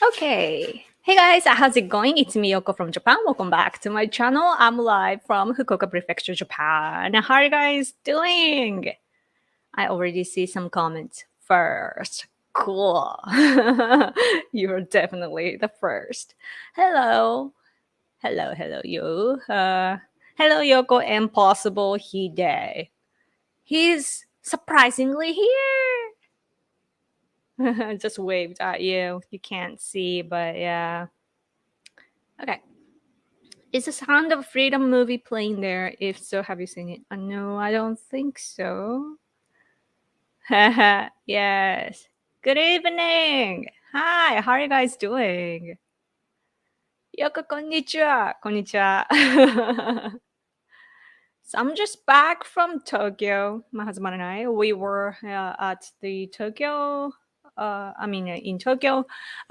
Okay. Hey guys, how's it going? It's Miyoko from Japan. Welcome back to my channel. I'm live from Fukuoka Prefecture, Japan. How are you guys doing? I already see some comments first. Cool. You're definitely the first. Hello. Hello, you. Hello, Yoko and Possible Hide. He's surprisingly here. Just waved at you. You can't see, but yeah. Okay. Is the Sound of Freedom movie playing there? If so, have you seen it? No, I don't think so. Yes. Good evening. Hi, how are you guys doing? Yoko, konnichiwa. Konnichiwa. So I'm just back from Tokyo. My husband and I, we were at the Tokyo, in Tokyo,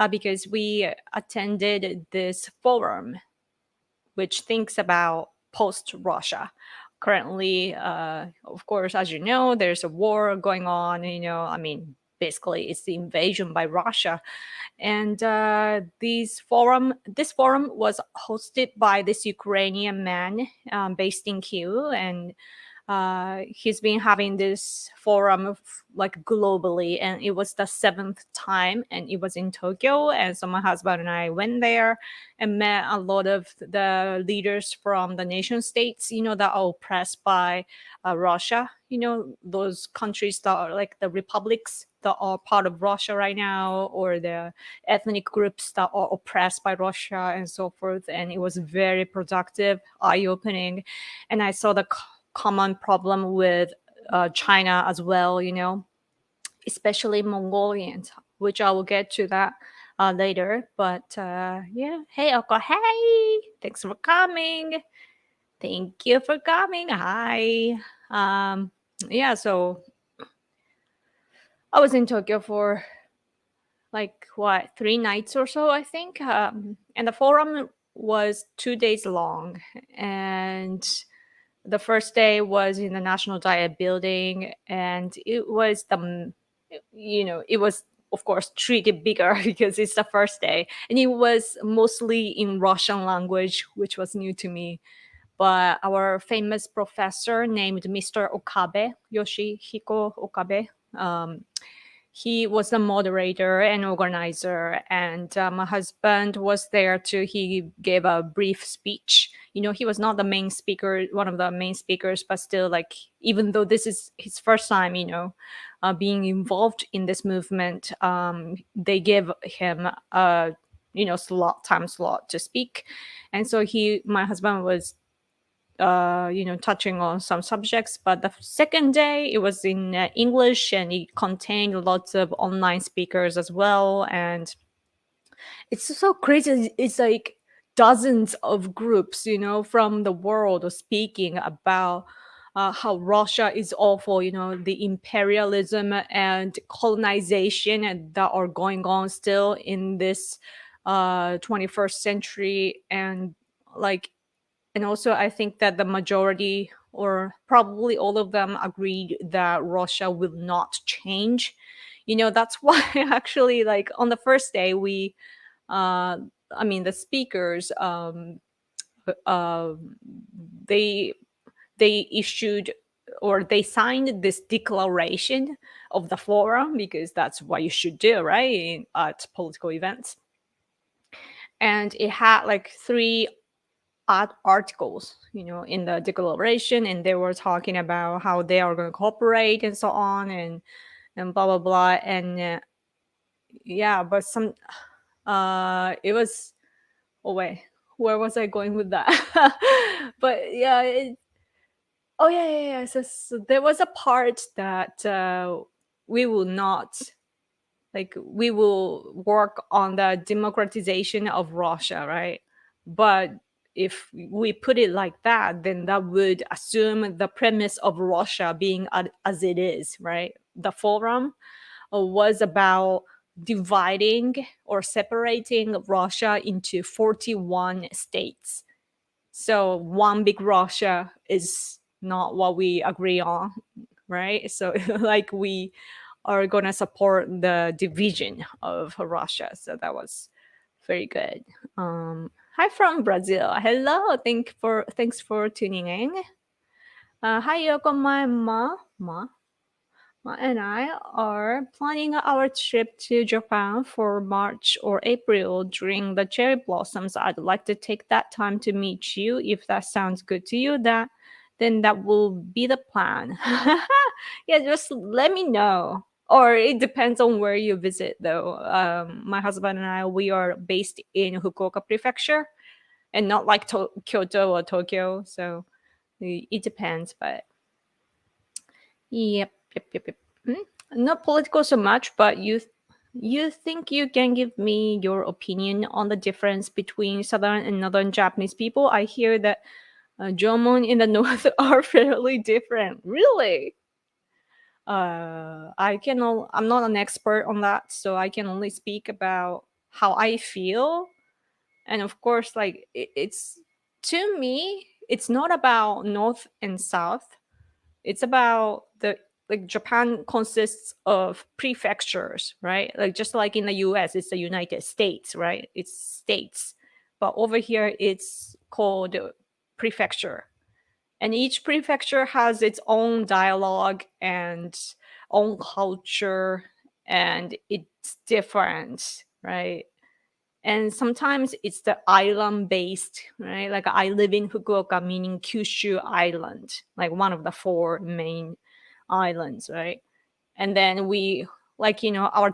because we attended this forum which thinks about post-Russia. Currently, of course, as you know, there's a war going on. Basically, it's the invasion by Russia, and this forum was hosted by this Ukrainian man based in Kyiv, and he's been having this forum like globally, and it was the 7th time, and it was in Tokyo. And so my husband and I went there and met a lot of the leaders from the nation states, that are oppressed by Russia. Those countries that are like the republics that are part of Russia right now, or the ethnic groups that are oppressed by Russia and so forth. And it was very productive, eye-opening, and I saw the common problem with China as well, especially Mongolians, which I will get to that later. But yeah, hey, Oko, hey, thanks for coming. Thank you for coming. Hi. Yeah, so I was in Tokyo for like 3 nights or so, I think. And the forum was 2 days long. And the first day was in the National Diet building, and it was it was of course treated bigger because it's the first day, and it was mostly in Russian language, which was new to me. But our famous professor named Mr. Okabe, Yoshihiko Okabe, he was the moderator and organizer, and my husband was there too. He gave a brief speech. He was not the main speaker, one of the main speakers, but still, like, even though this is his first time, being involved in this movement, they gave him a time slot to speak. And so my husband was touching on some subjects. But the second day, it was in English, and it contained lots of online speakers as well. And it's so crazy. It's like dozens of groups, from the world speaking about how Russia is awful, the imperialism and colonization that are going on still in this 21st century. And also, I think that the majority, or probably all of them, agreed that Russia will not change. That's why actually, like, on the first day, the speakers, uh, they issued, or they signed this declaration of the forum, because that's what you should do, right, at political events. And it had like 3 articles, in the declaration, and they were talking about how they are going to cooperate and so on, and blah blah blah. And yeah, but it was, oh wait, where was I going with that? But yeah, oh yeah. So there was a part that we will not, like, we will work on the democratization of Russia, right? But if we put it like that, then that would assume the premise of Russia being as it is, right? The forum was about dividing or separating Russia into 41 states. So one big Russia is not what we agree on, right? So like, we are going to support the division of Russia. So that was Very good. Hi from Brazil. Hello. Thanks for tuning in. Hi, Yoko. Ma and I are planning our trip to Japan for March or April during the cherry blossoms. I'd like to take that time to meet you. If that sounds good to you, then that will be the plan. Yeah, just let me know. Or it depends on where you visit, though. My husband and I, we are based in Fukuoka Prefecture, and not like Kyoto or Tokyo. So it depends, but yep. Hmm? Not political so much, but you think you can give me your opinion on the difference between southern and northern Japanese people? I hear that Jomon in the north are fairly different. Really? I'm not an expert on that, so I can only speak about how I feel. And of course, like it's to me, it's not about north and south. It's about the like Japan consists of prefectures, right? Like just like in the US, it's the United States, right? It's states. But over here, it's called prefecture. And each prefecture has its own dialogue and own culture, and it's different, right? And sometimes it's the island based, right? Like I live in Fukuoka, meaning Kyushu Island, like one of the four main islands, right? And then we, like, our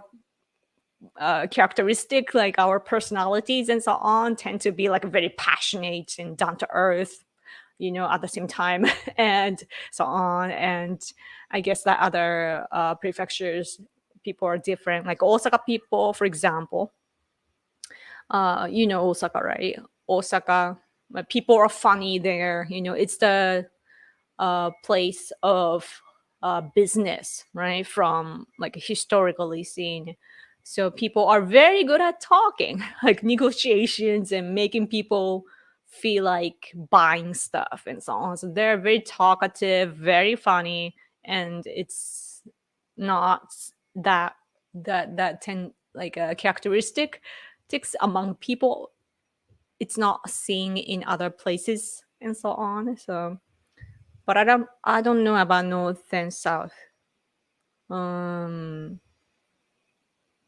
characteristic, like our personalities and so on, tend to be like very passionate and down to earth, at the same time, and so on. And I guess that other prefectures, people are different. Like Osaka people, for example, Osaka, right? Osaka, people are funny there. It's the place of business, right? From like historically seen. So people are very good at talking, like negotiations and making people feel like buying stuff and so on. So they're very talkative, very funny, and it's not that that ten like a characteristic ticks among people. It's not seen in other places and so on. So but I don't know about north and south.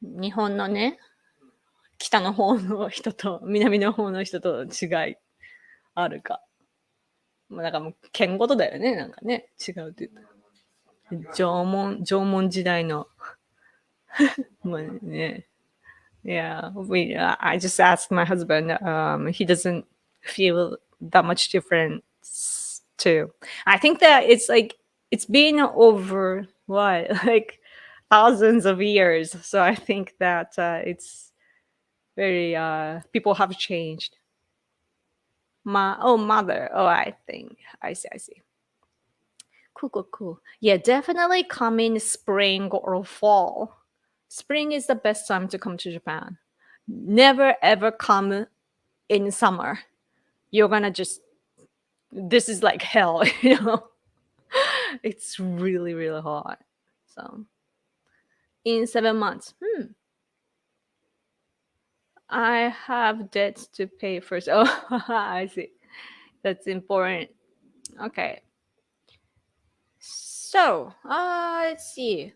日本のね、北の方の人と南の方の人と違いあるか。まあ、だからもう県ごとだよね、なんかね、違うって言ったら。縄文時代の、まあね、yeah, I just asked my husband. He doesn't feel that much difference too. I think that it's like it's been over what like thousands of years. So I think that it's very people have changed. Mother. Oh, I think I see. Cool. Yeah, definitely come in spring or fall. Spring is the best time to come to Japan. Never ever come in summer. You're gonna just this is like hell, It's really, really hot. So in 7 months, I have debts to pay first. Oh, I see. That's important. Okay. So, let's see.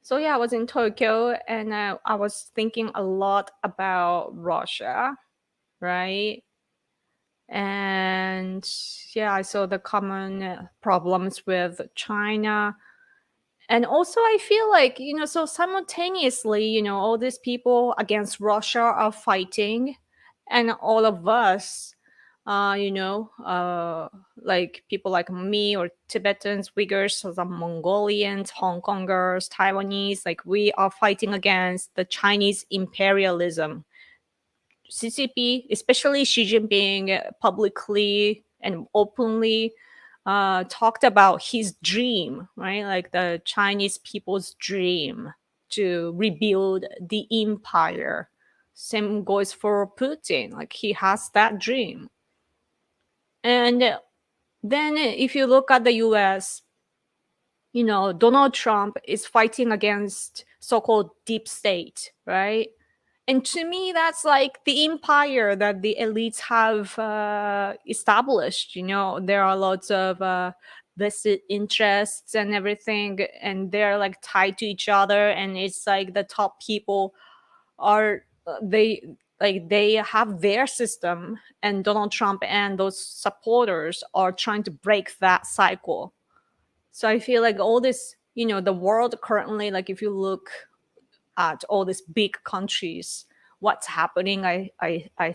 So yeah, I was in Tokyo and I was thinking a lot about Russia, right? And yeah, I saw the common problems with China. And also, I feel like, so simultaneously, all these people against Russia are fighting, and all of us, like people like me or Tibetans, Uyghurs, some Mongolians, Hong Kongers, Taiwanese, like we are fighting against the Chinese imperialism. CCP, especially Xi Jinping, publicly and openly talked about his dream, right? Like the Chinese people's dream to rebuild the empire. Same goes for Putin. Like he has that dream. And then if you look at the US, Donald Trump is fighting against so-called deep state, right? And to me, that's like the empire that the elites have established. There are lots of vested interests and everything, and they're like tied to each other. And it's like the top people are they have their system, and Donald Trump and those supporters are trying to break that cycle. So I feel like all this, the world currently, like if you look at all these big countries, what's happening, I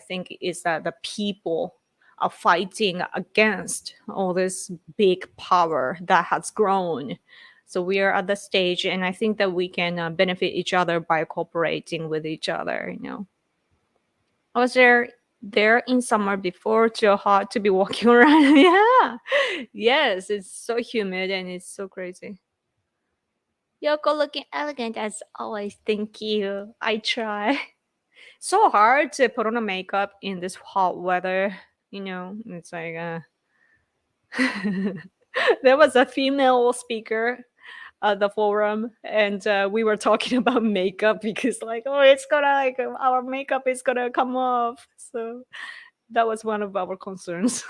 think, is that the people are fighting against all this big power that has grown. So we are at the stage, and I think that we can benefit each other by cooperating with each other. I was there in summer before, too hot to be walking around. Yeah. Yes, it's so humid and it's so crazy. Yoko looking elegant as always. Thank you. I try. So hard to put on a makeup in this hot weather. It's like there was a female speaker at the forum, and we were talking about makeup because like, oh, it's gonna like our makeup is gonna come off. So that was one of our concerns.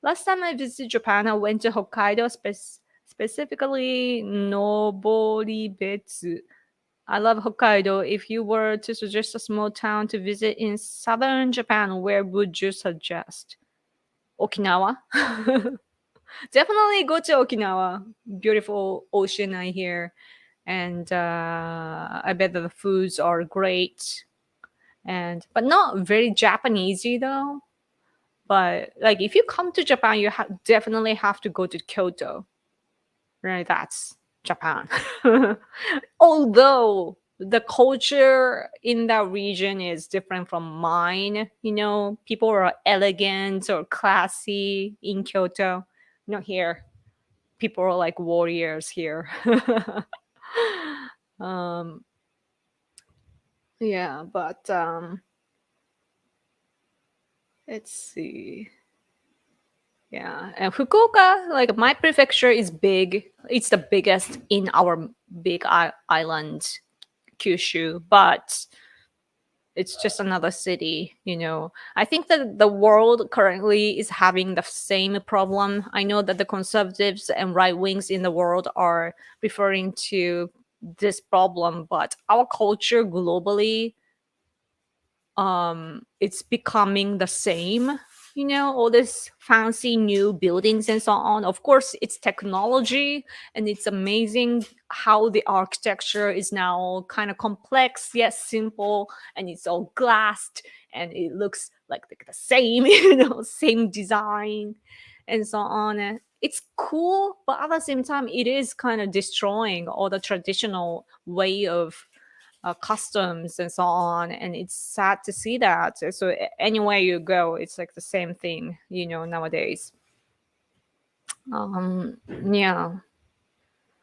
Last time I visited Japan, I went to Hokkaido, specifically Noboribetsu. I love Hokkaido. If you were to suggest a small town to visit in southern Japan, where would you suggest? Okinawa. Definitely go to Okinawa. Beautiful ocean, I hear. And I bet that the foods are great. But not very Japanesey though. But like if you come to Japan, you definitely have to go to Kyoto. Right? That's Japan. Although the culture in that region is different from mine, people are elegant or classy in Kyoto. Not here. People are like warriors here. um, yeah, but let's see. Yeah, and Fukuoka, like my prefecture, is big. It's the biggest in our big island, Kyushu, but it's just another city. I think that the world currently is having the same problem. I know that the conservatives and right wings in the world are referring to this problem, but our culture globally, it's becoming the same. All these fancy new buildings and so on. Of course, it's technology, and it's amazing how the architecture is now kind of complex yet simple, and it's all glassed, and it looks like the same, same design and so on. And it's cool, but at the same time it is kind of destroying all the traditional way of customs and so on, and it's sad to see that. So anywhere you go, it's like the same thing, nowadays. Yeah,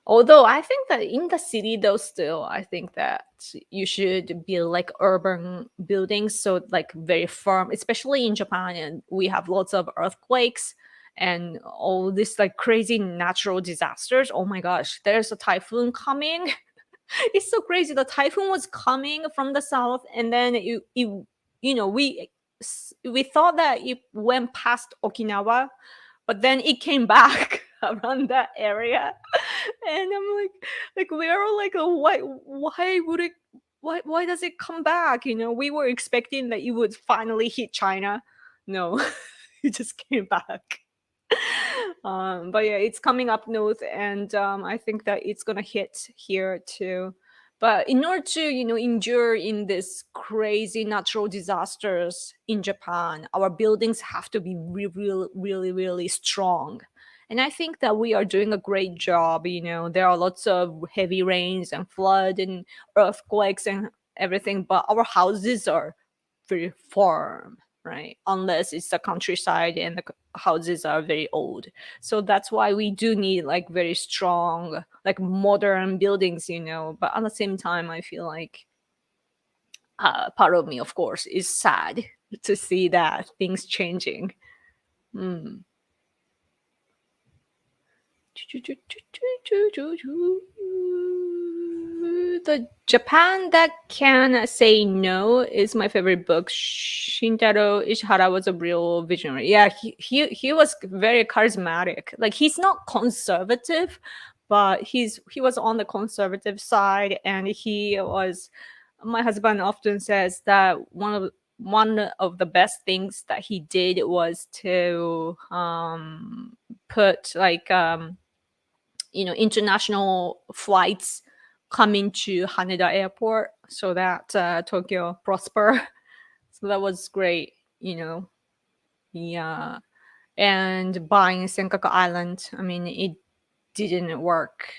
although I think that in the city though, still I think that you should build like urban buildings, so like very firm, especially in Japan, and we have lots of earthquakes and all this like crazy natural disasters. Oh my gosh, there's a typhoon coming. It's so crazy. The typhoon was coming from the south, and then we thought that it went past Okinawa, but then it came back around that area, and I'm like we are like, why would it? Why does it come back? We were expecting that it would finally hit China. No, it just came back. But yeah, it's coming up north, and I think that it's gonna hit here too. But in order to endure in this crazy natural disasters in Japan, our buildings have to be really, really, really strong. And I think that we are doing a great job. There are lots of heavy rains and flood and earthquakes and everything, but our houses are very firm, right? Unless it's the countryside and the houses are very old. So that's why we do need like very strong, like modern buildings. But at the same time, I feel like part of me, of course, is sad to see that things changing. Mm. the Japan that can say no is my favorite book. Shintaro Ishihara was a real visionary. Yeah, he was very charismatic. Like, he's not conservative, but he was on the conservative side, and he was. My husband often says that one of the best things that he did was to put like international flights coming to Haneda Airport so that Tokyo prosper. So that was great, Yeah, and buying Senkaku Island. I mean, it didn't work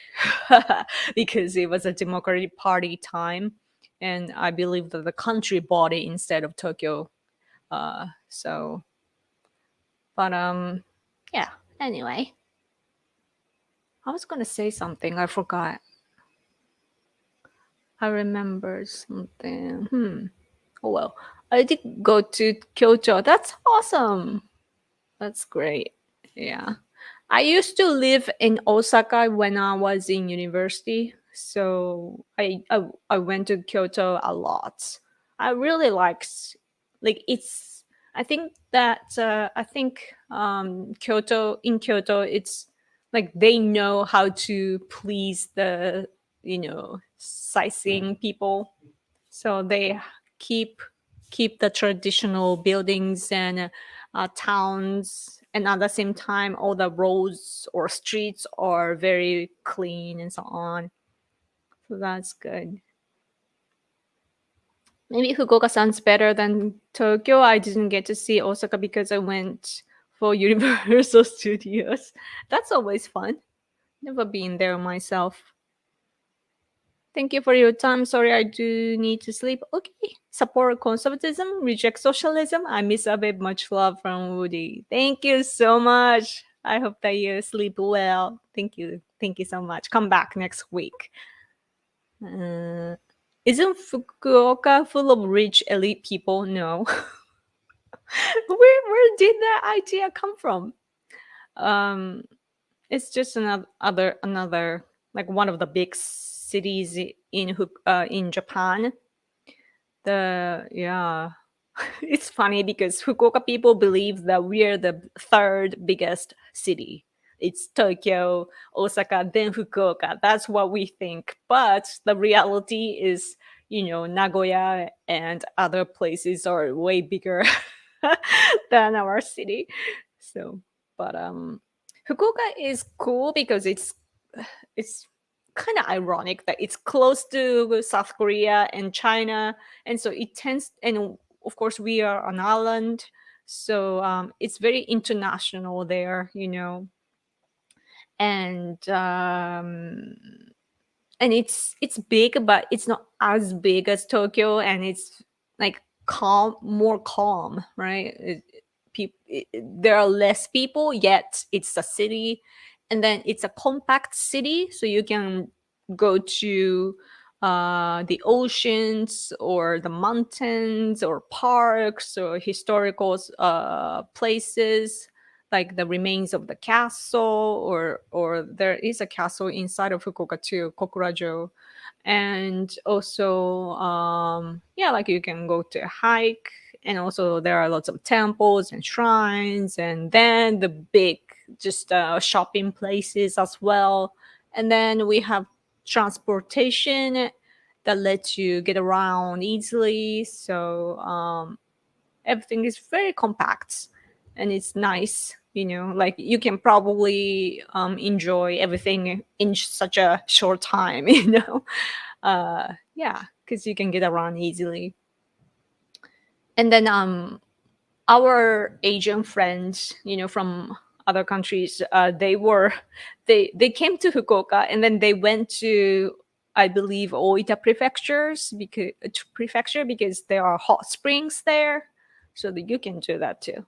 because it was a Democratic Party time, and I believe that the country bought it instead of Tokyo. So, but yeah. Anyway, I was gonna say something. I forgot. I remember something. Oh well. I did go to Kyoto. That's awesome. That's great. Yeah. I used to live in Osaka when I was in university. So I went to Kyoto a lot. I really like it's I think that Kyoto in Kyoto it's like they know how to please the sightseeing people, so they keep keep the traditional buildings and towns, and at the same time all the roads or streets are very clean and so on. So that's good. Maybe Fukuoka sounds better than Tokyo. I didn't get to see Osaka because I went for Universal Studios. That's always fun. Never been there myself. Thank you for your time. Sorry, I do need to sleep. Okay. Support conservatism, reject socialism. I miss a bit. Much love from Woody. Thank you so much. I hope that you sleep well. Thank you. Thank you so much. Come back next week. Uh, isn't Fukuoka full of rich elite people? No. Where did that idea come from? Um, it's just another like one of the big cities in Japan. The Yeah, it's funny because Fukuoka people believe that we are the third biggest city. It's Tokyo, Osaka, then Fukuoka. That's what we think. But the reality is, Nagoya and other places are way bigger than our city. So, but Fukuoka is cool because it's kind of ironic that it's close to South Korea and China, and so it tends. And of course, we are an island, so it's very international there, and it's big, but it's not as big as Tokyo, and it's like more calm, right? There are less people, yet it's a city, and then it's a compact city, so you can go to the oceans or the mountains or parks or historical places, like the remains of the castle, or there is a castle inside of Fukuoka too, Kokurajo. And also yeah, like you can go to a hike, and also there are lots of temples and shrines, and then the big just shopping places as well. And then we have transportation that lets you get around easily, so everything is very compact and it's nice, like you can probably enjoy everything in such a short time. Yeah, because you can get around easily. And then our Asian friends, from other countries, they came to Fukuoka, and then they went to, I believe, Oita prefecture because there are hot springs there, so that you can do that too.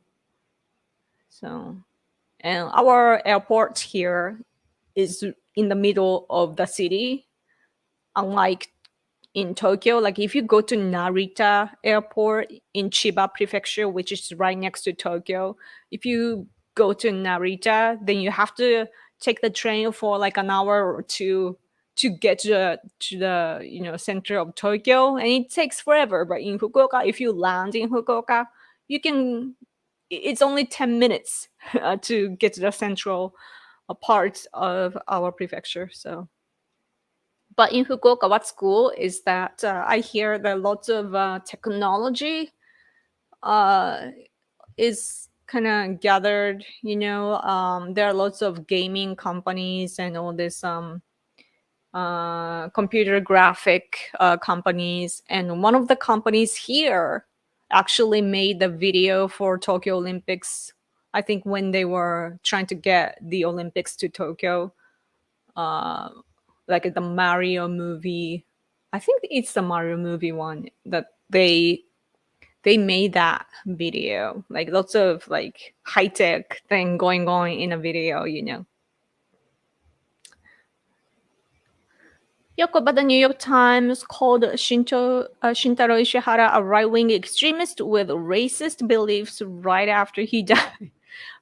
So, and our airport here is in the middle of the city, unlike in Tokyo. Like if you go to Narita Airport in Chiba Prefecture, which is right next to Tokyo, if you go to Narita, then you have to take the train for like an hour or two to get to the center of Tokyo, and it takes forever. But in Fukuoka, if you land in Fukuoka, you can. It's only 10 minutes to get to the central parts of our prefecture. So, but in Fukuoka, what's cool is that I hear that lots of technology uh, is kind of gathered. There are lots of gaming companies and all this computer graphic companies, and one of the companies here actually made the video for Tokyo Olympics. I think when they were trying to get the Olympics to Tokyo, uh, like the Mario movie. I think it's the Mario movie one that they made that video. Like lots of like high tech thing going on in a video. Yoko, but the New York Times called Shintaro Ishihara a right-wing extremist with racist beliefs right after he died.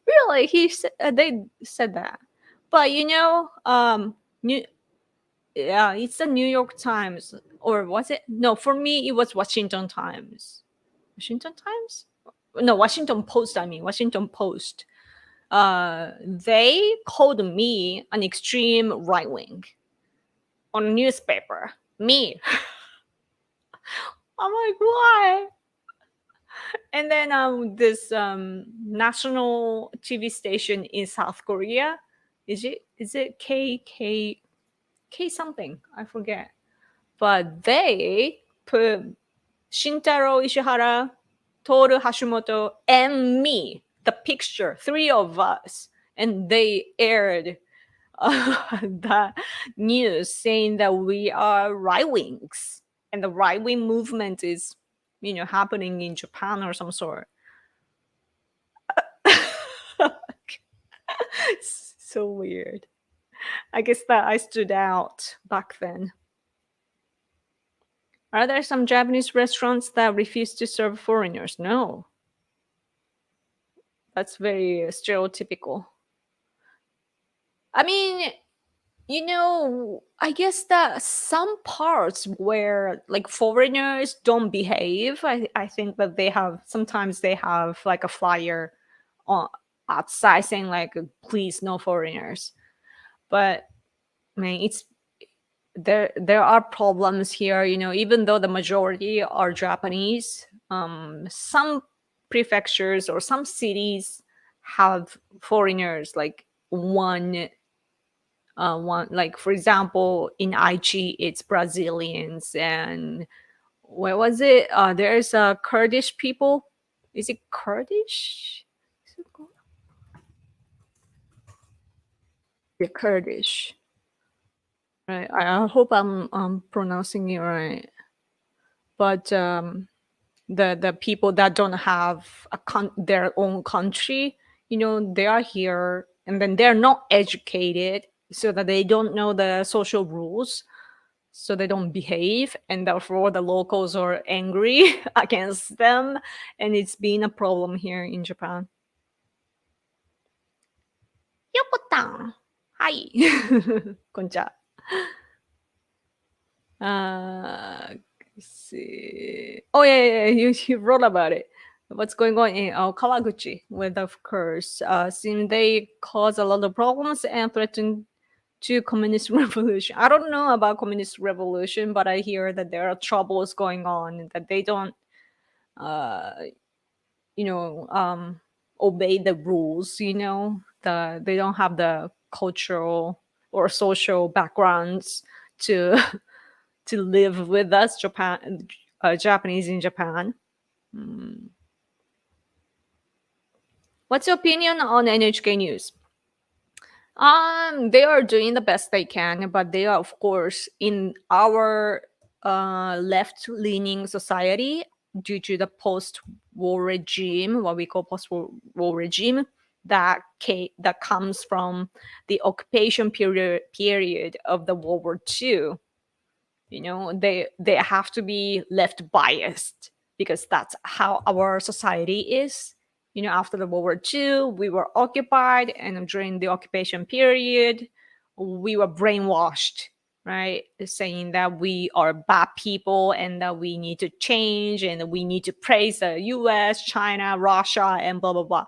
Really, they said that. But yeah, it's the New York Times, or was it? No, for me it was Washington Times. Washington Times? No, Washington Post. I mean, Washington Post. They called me an extreme right wing on a newspaper. Me. I'm like, why? And then this national TV station in South Korea, is it K something? I forget. But they put Shintaro Ishihara, Toru Hashimoto, and me, the picture, three of us, and they aired the news saying that we are right wings, and the right wing movement is, happening in Japan or some sort. So weird. I guess that I stood out back then. Are there some Japanese restaurants that refuse to serve foreigners? No. That's very stereotypical. I mean, I guess that some parts where like foreigners don't behave, I think that sometimes they have like a flyer on outside saying like, please no foreigners. But I mean, there are problems here, even though the majority are Japanese. Some prefectures or some cities have foreigners, like one, like for example in Aichi it's Brazilians, and where was it, there's a Kurdish people. Is it Kurdish? The Kurdish, right? I hope I'm pronouncing it right. But the people that don't have their own country, they are here, and then they're not educated, so that they don't know the social rules, so they don't behave, and therefore the locals are angry against them, and it's been a problem here in Japan. Yoko-tan, hi. Konnichiwa. Let's see. Oh yeah, you wrote about it. What's going on in Kawaguchi with, of course, seem they cause a lot of problems and threaten to communist revolution. I don't know about communist revolution, but I hear that there are troubles going on and that they don't, uh, obey the rules. They don't have the cultural or social backgrounds to to live with us, Japanese in Japan. Hmm. What's your opinion on NHK News? They are doing the best they can, but they are, of course, in our left-leaning society, due to the post-war regime, what we call post-war regime, that comes from the occupation period of the World War II. They have to be left biased, because that's how our society is. After the World War II, we were occupied, and during the occupation period, we were brainwashed right? Saying that we are bad people and that we need to change and we need to praise the US, China, Russia, and blah, blah, blah,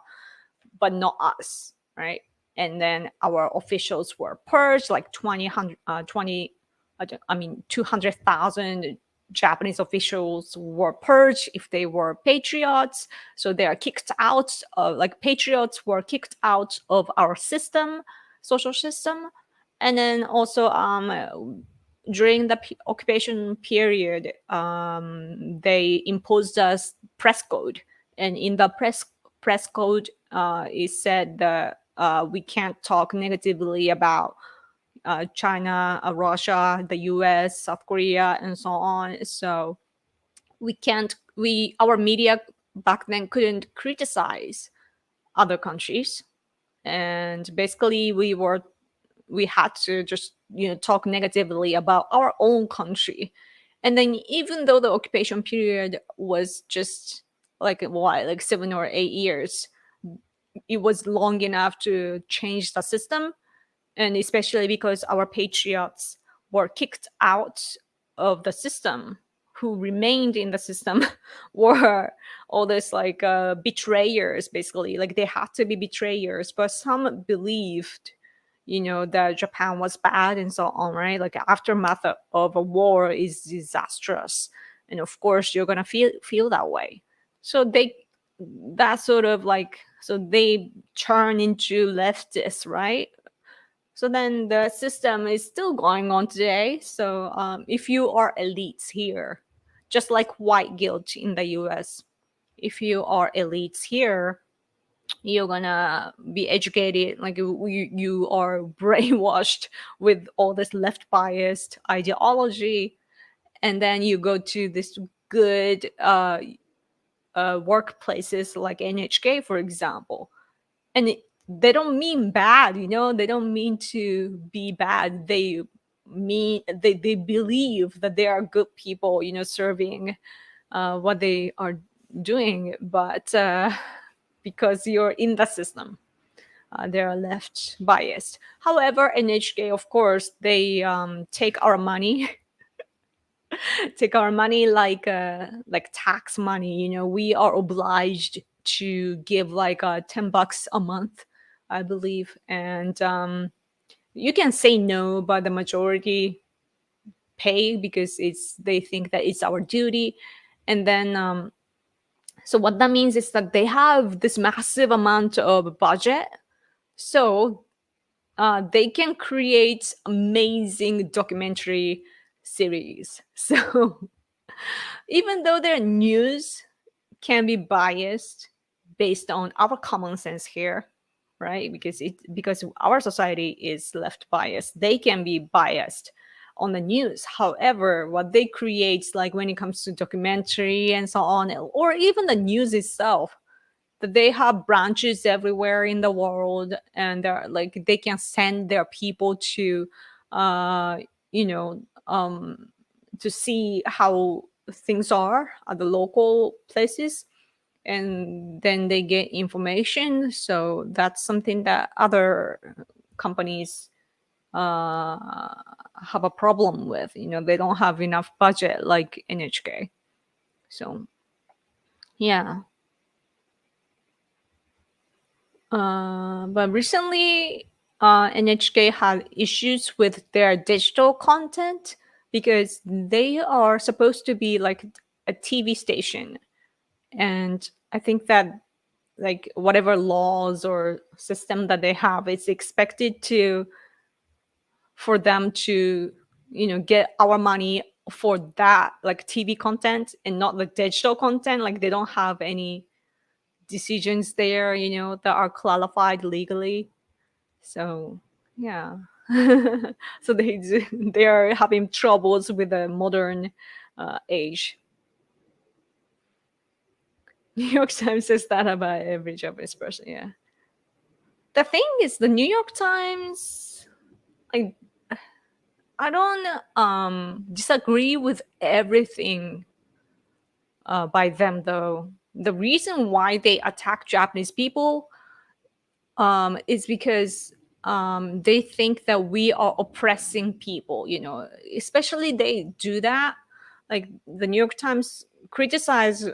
but not us, right? And then our officials were purged, like 200,000 Japanese officials were purged if they were patriots. So they are kicked out, like patriots were kicked out of our system, social system. And then also during the occupation period, they imposed us press code. And in the press code, it said that we can't talk negatively about China, Russia, the US, South Korea, and so on. So we can't, our media back then couldn't criticize other countries. And basically, we had to just, talk negatively about our own country. And then even though the occupation period was just like what, like 7 or 8 years, it was long enough to change the system. And especially because our patriots were kicked out of the system, who remained in the system were all this like betrayers, basically. Like they had to be betrayers, but some believed, that Japan was bad and so on, right? Like aftermath of a war is disastrous, and of course you're gonna feel that way. So that sort of like, so they turn into leftists, right? So then the system is still going on today. So if you are elites here, just like white guilt in the US, if you are elites here, you're gonna be educated, like you are brainwashed with all this left biased ideology. And then you go to this good workplaces like NHK, for example. And they don't mean bad, they don't mean to be bad. They believe that they are good people, serving what they are doing. But because you're in the system, they are left biased. However, NHK, of course, they take our money take our money like tax money. We are obliged to give like $10 a month, I believe. And you can say no, but the majority pay because they think that it's our duty. And then so what that means is that they have this massive amount of budget, so they can create amazing documentary series. So even though their news can be biased based on our common sense here, right? Because our society is left biased, they can be biased on the news. However, what they create, like when it comes to documentary and so on, or even the news itself, that they have branches everywhere in the world, and they're like they can send their people to uh you know um to see how things are at the local places, and then they get information. So that's something that other companies have a problem with. They don't have enough budget like NHK. So yeah. But recently, NHK had issues with their digital content because they are supposed to be like a TV station. And I think that like whatever laws or system that they have, it's expected to for them to get our money for that like TV content and not the digital content. Like they don't have any decisions there, that are qualified legally. So yeah. So they are having troubles with the modern age. New York Times says that about every Japanese person. Yeah. The thing is, the New York Times, like, I don't disagree with everything by them though. The reason why they attack Japanese people is because they think that we are oppressing people, especially they do that. Like the New York Times criticize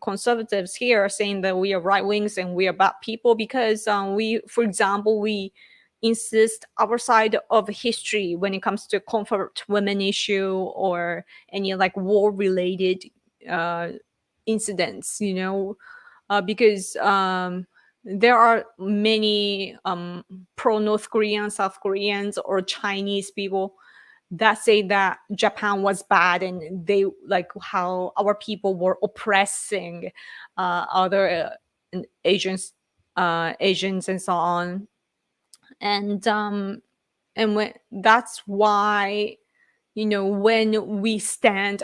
conservatives here, saying that we are right wings and we are bad people because we, for example, we insist our side of history when it comes to comfort women issue or any like war related uh, incidents, because there are many pro North Korean, South Koreans, or Chinese people that say that Japan was bad and they like how our people were oppressing other Asians, Asians and so on. And when that's why when we stand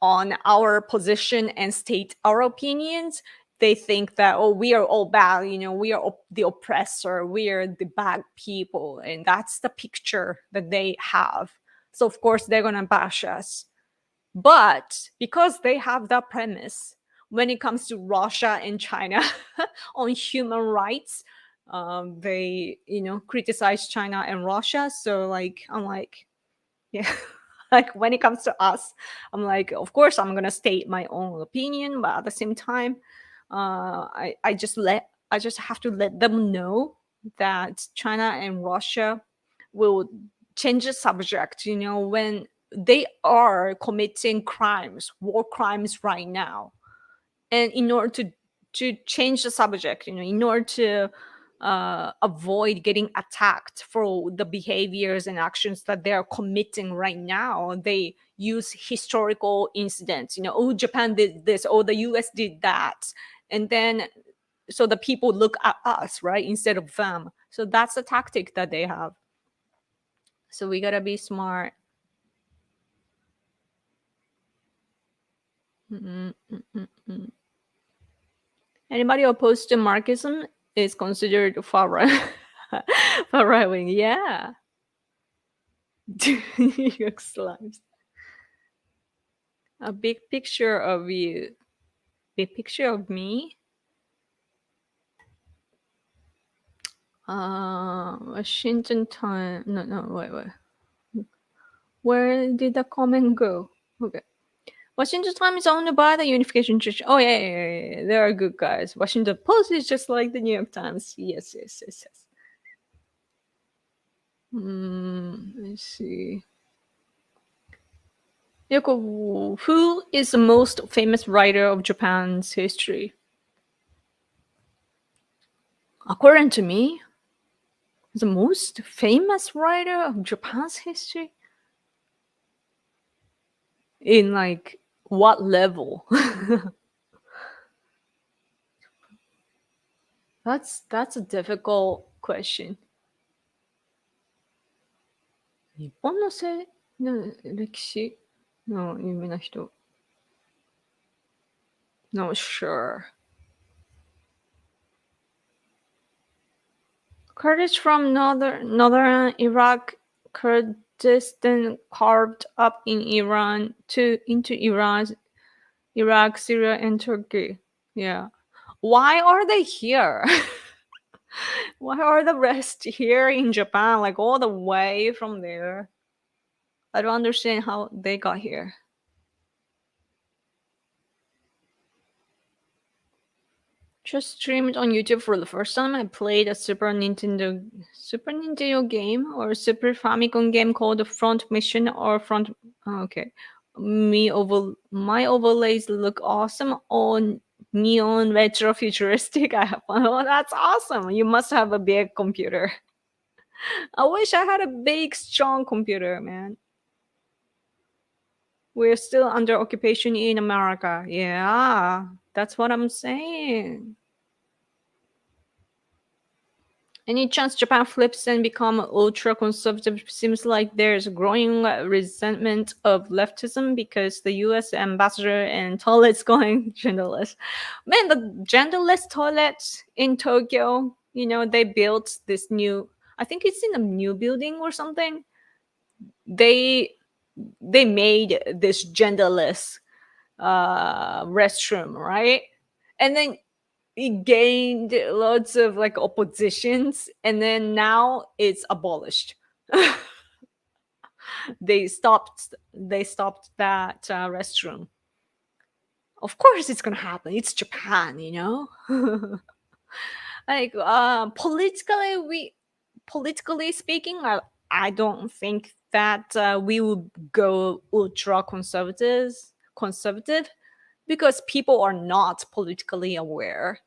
on our position and state our opinions, they think that, oh, we are all bad, we are the oppressor, we are the bad people, and that's the picture that they have. So of course they're gonna bash us. But because they have that premise, when it comes to Russia and China on human rights, they criticize China and Russia. So like I'm like, yeah. Like when it comes to us, I'm like, of course I'm gonna state my own opinion, but at the same time, I just have to let them know that China and Russia will change the subject, when they are committing crimes, war crimes right now. And in order to change the subject, in order to avoid getting attacked for the behaviors and actions that they are committing right now, they use historical incidents. Oh, Japan did this, oh, the US did that. And then so the people look at us, right, instead of them. So that's the tactic that they have. So we gotta be smart. Mm, mm, mm, mm. Anybody opposed to Marxism is considered far right, far right wing. Yeah. New York slimes. A big picture of you. Big picture of me. Washington Time. No, no, wait. Where did the comment go? Okay. Washington Time is owned by the Unification Church. Oh yeah. They are good guys. Washington Post is just like the New York Times. Yes. Let's see. Yoko, who is the most famous writer of Japan's history? According to me, the most famous writer of Japan's history? In like what level? That's a difficult question. 日本の歴史の有名な人 No, sure. Kurdish from northern Iraq, Kurdistan carved up in Iran into Iran, Iraq, Syria, and Turkey. Yeah. Why are they here? Why are the rest here in Japan, like all the way from there? I don't understand how they got here. Just streamed on YouTube for the first time. I played a Super Nintendo game or Super Famicom game called Front Mission or Front. Oh, okay, my overlays look awesome on neon retro futuristic. I have fun. Oh, that's awesome! You must have a big computer. I wish I had a big, strong computer, man. We're still under occupation in America. Yeah, that's what I'm saying. Any chance Japan flips and become ultra conservative? Seems like there's a growing resentment of leftism because the US ambassador and toilets going genderless. Man, the genderless toilets in Tokyo, they built this new, I think it's in a new building or something. They made this genderless restroom, right? And then it gained lots of like oppositions, and then now it's abolished. They stopped that restroom. Of course it's gonna happen. It's Japan, you know. Like politically speaking, I don't think that we will go ultra conservative, because people are not politically aware.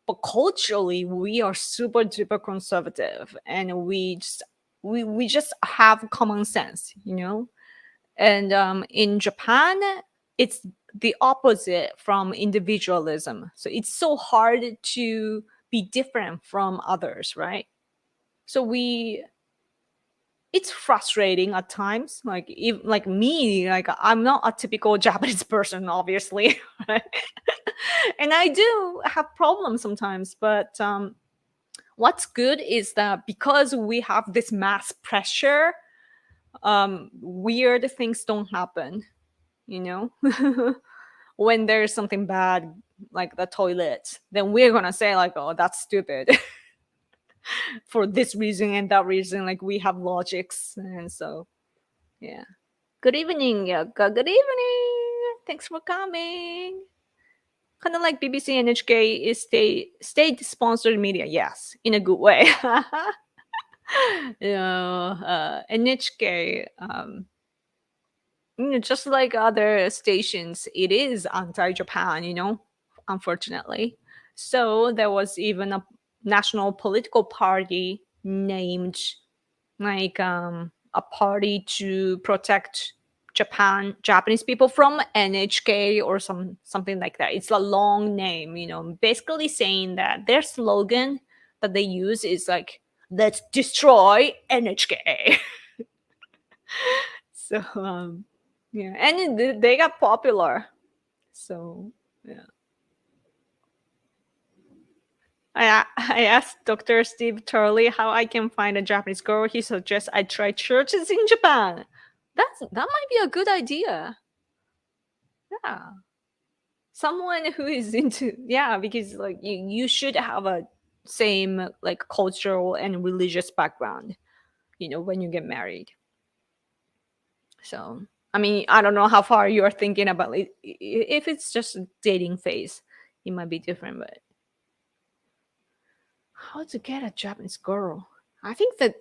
But culturally, we are super duper conservative, and we just have common sense, you know. And in Japan, it's the opposite from individualism. So it's so hard to be different from others, right? So it's frustrating at times. Like, if like me, like I'm not a typical Japanese person, obviously, right? And I do have problems sometimes. But what's good is that because we have this mass pressure, weird things don't happen, you know. When there's something bad, like the toilet, then we're gonna say like, oh, that's stupid. For this reason and that reason, like we have logics. And so yeah. Good evening, Yaka. Good evening. Thanks for coming. Kind of like BBC NHK is state sponsored media, yes, in a good way. NHK, just like other stations, it is anti-Japan, you know, unfortunately. So there was even a national political party named like a party to protect Japanese people from NHK or something like that. It's a long name, you know, basically saying that their slogan that they use is like, let's destroy NHK. So yeah, and they got popular. So yeah. I asked Dr. Steve Turley how I can find a Japanese girl. He suggests I try churches in Japan. That might be a good idea. Yeah. Someone who is into, yeah, because like you should have a same like cultural and religious background, you know, when you get married. So I mean, I don't know how far you are thinking about it. If it's just a dating phase, it might be different, but how to get a Japanese girl? I think the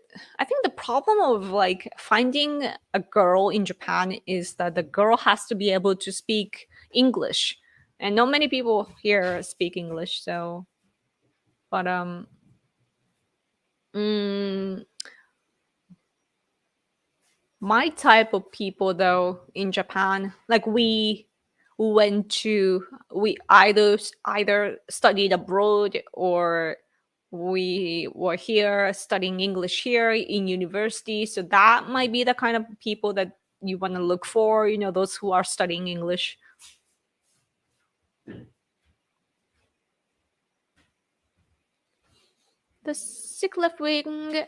problem of like finding a girl in Japan is that the girl has to be able to speak English, and not many people here speak English. So, but mm, my type of people though in Japan, like we either studied abroad, or we were here studying English here in university. So that might be the kind of people that you want to look for, you know, those who are studying English. The sick left wing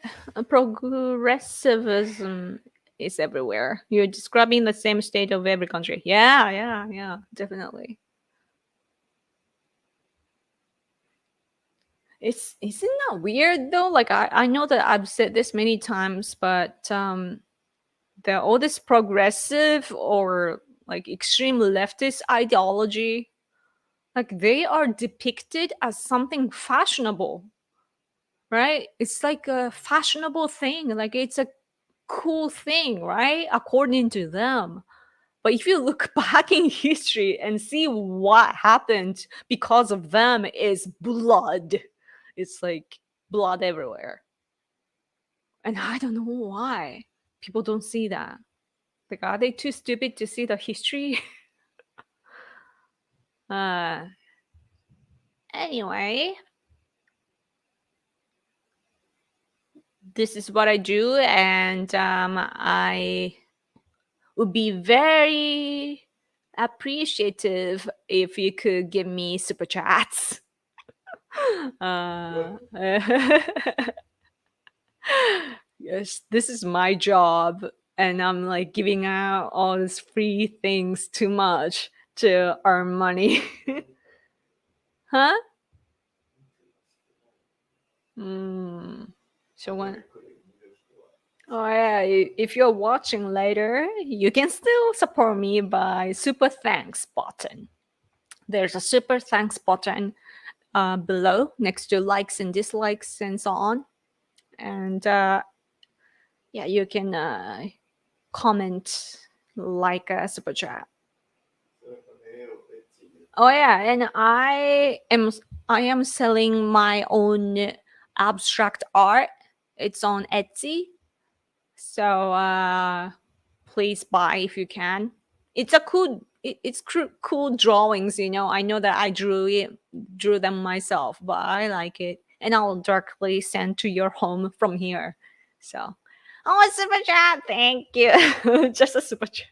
progressivism is everywhere. You're describing the same state of every country. Yeah, yeah, yeah, definitely. Isn't that weird though? Like I know that I've said this many times, but all this progressive or like extreme leftist ideology, like they are depicted as something fashionable, right? It's like a fashionable thing, like it's a cool thing, right? According to them. But if you look back in history and see what happened because of them, is blood. It's like blood everywhere. And I don't know why people don't see that. Like, are they too stupid to see the history? uh, anyway, this is what I do, and I would be very appreciative if you could give me super chats. uh, yes, this is my job, and I'm like giving out all these free things too much to earn money. Huh? So when oh yeah, if you're watching later, you can still support me by super thanks button. There's a super thanks button below next to likes and dislikes and so on. And yeah, you can comment like a super chat. Oh yeah, and I am selling my own abstract art. It's on Etsy. So please buy if you can. It's a cool drawings, I know that I drew them myself, but I like it, and I'll directly send to your home from here. So, oh, a super chat, thank you. Just a super chat.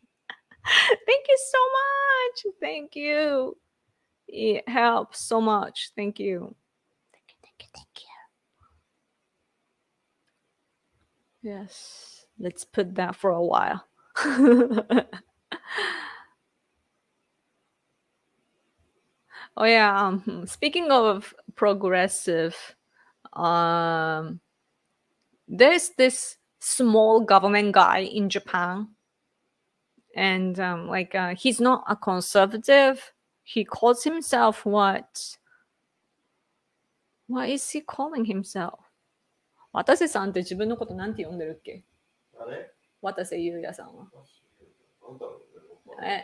Thank you so much. Thank you. It helps so much. Thank you. Thank you. Thank you. Thank you. Yes. Let's put that for a while. Oh yeah. Speaking of progressive, um, there's this small government guy in Japan, and he's not a conservative. He calls himself what? What is he calling himself? 渡瀬さんって自分のことなんて呼んでるっけ？渡瀬優也さんは。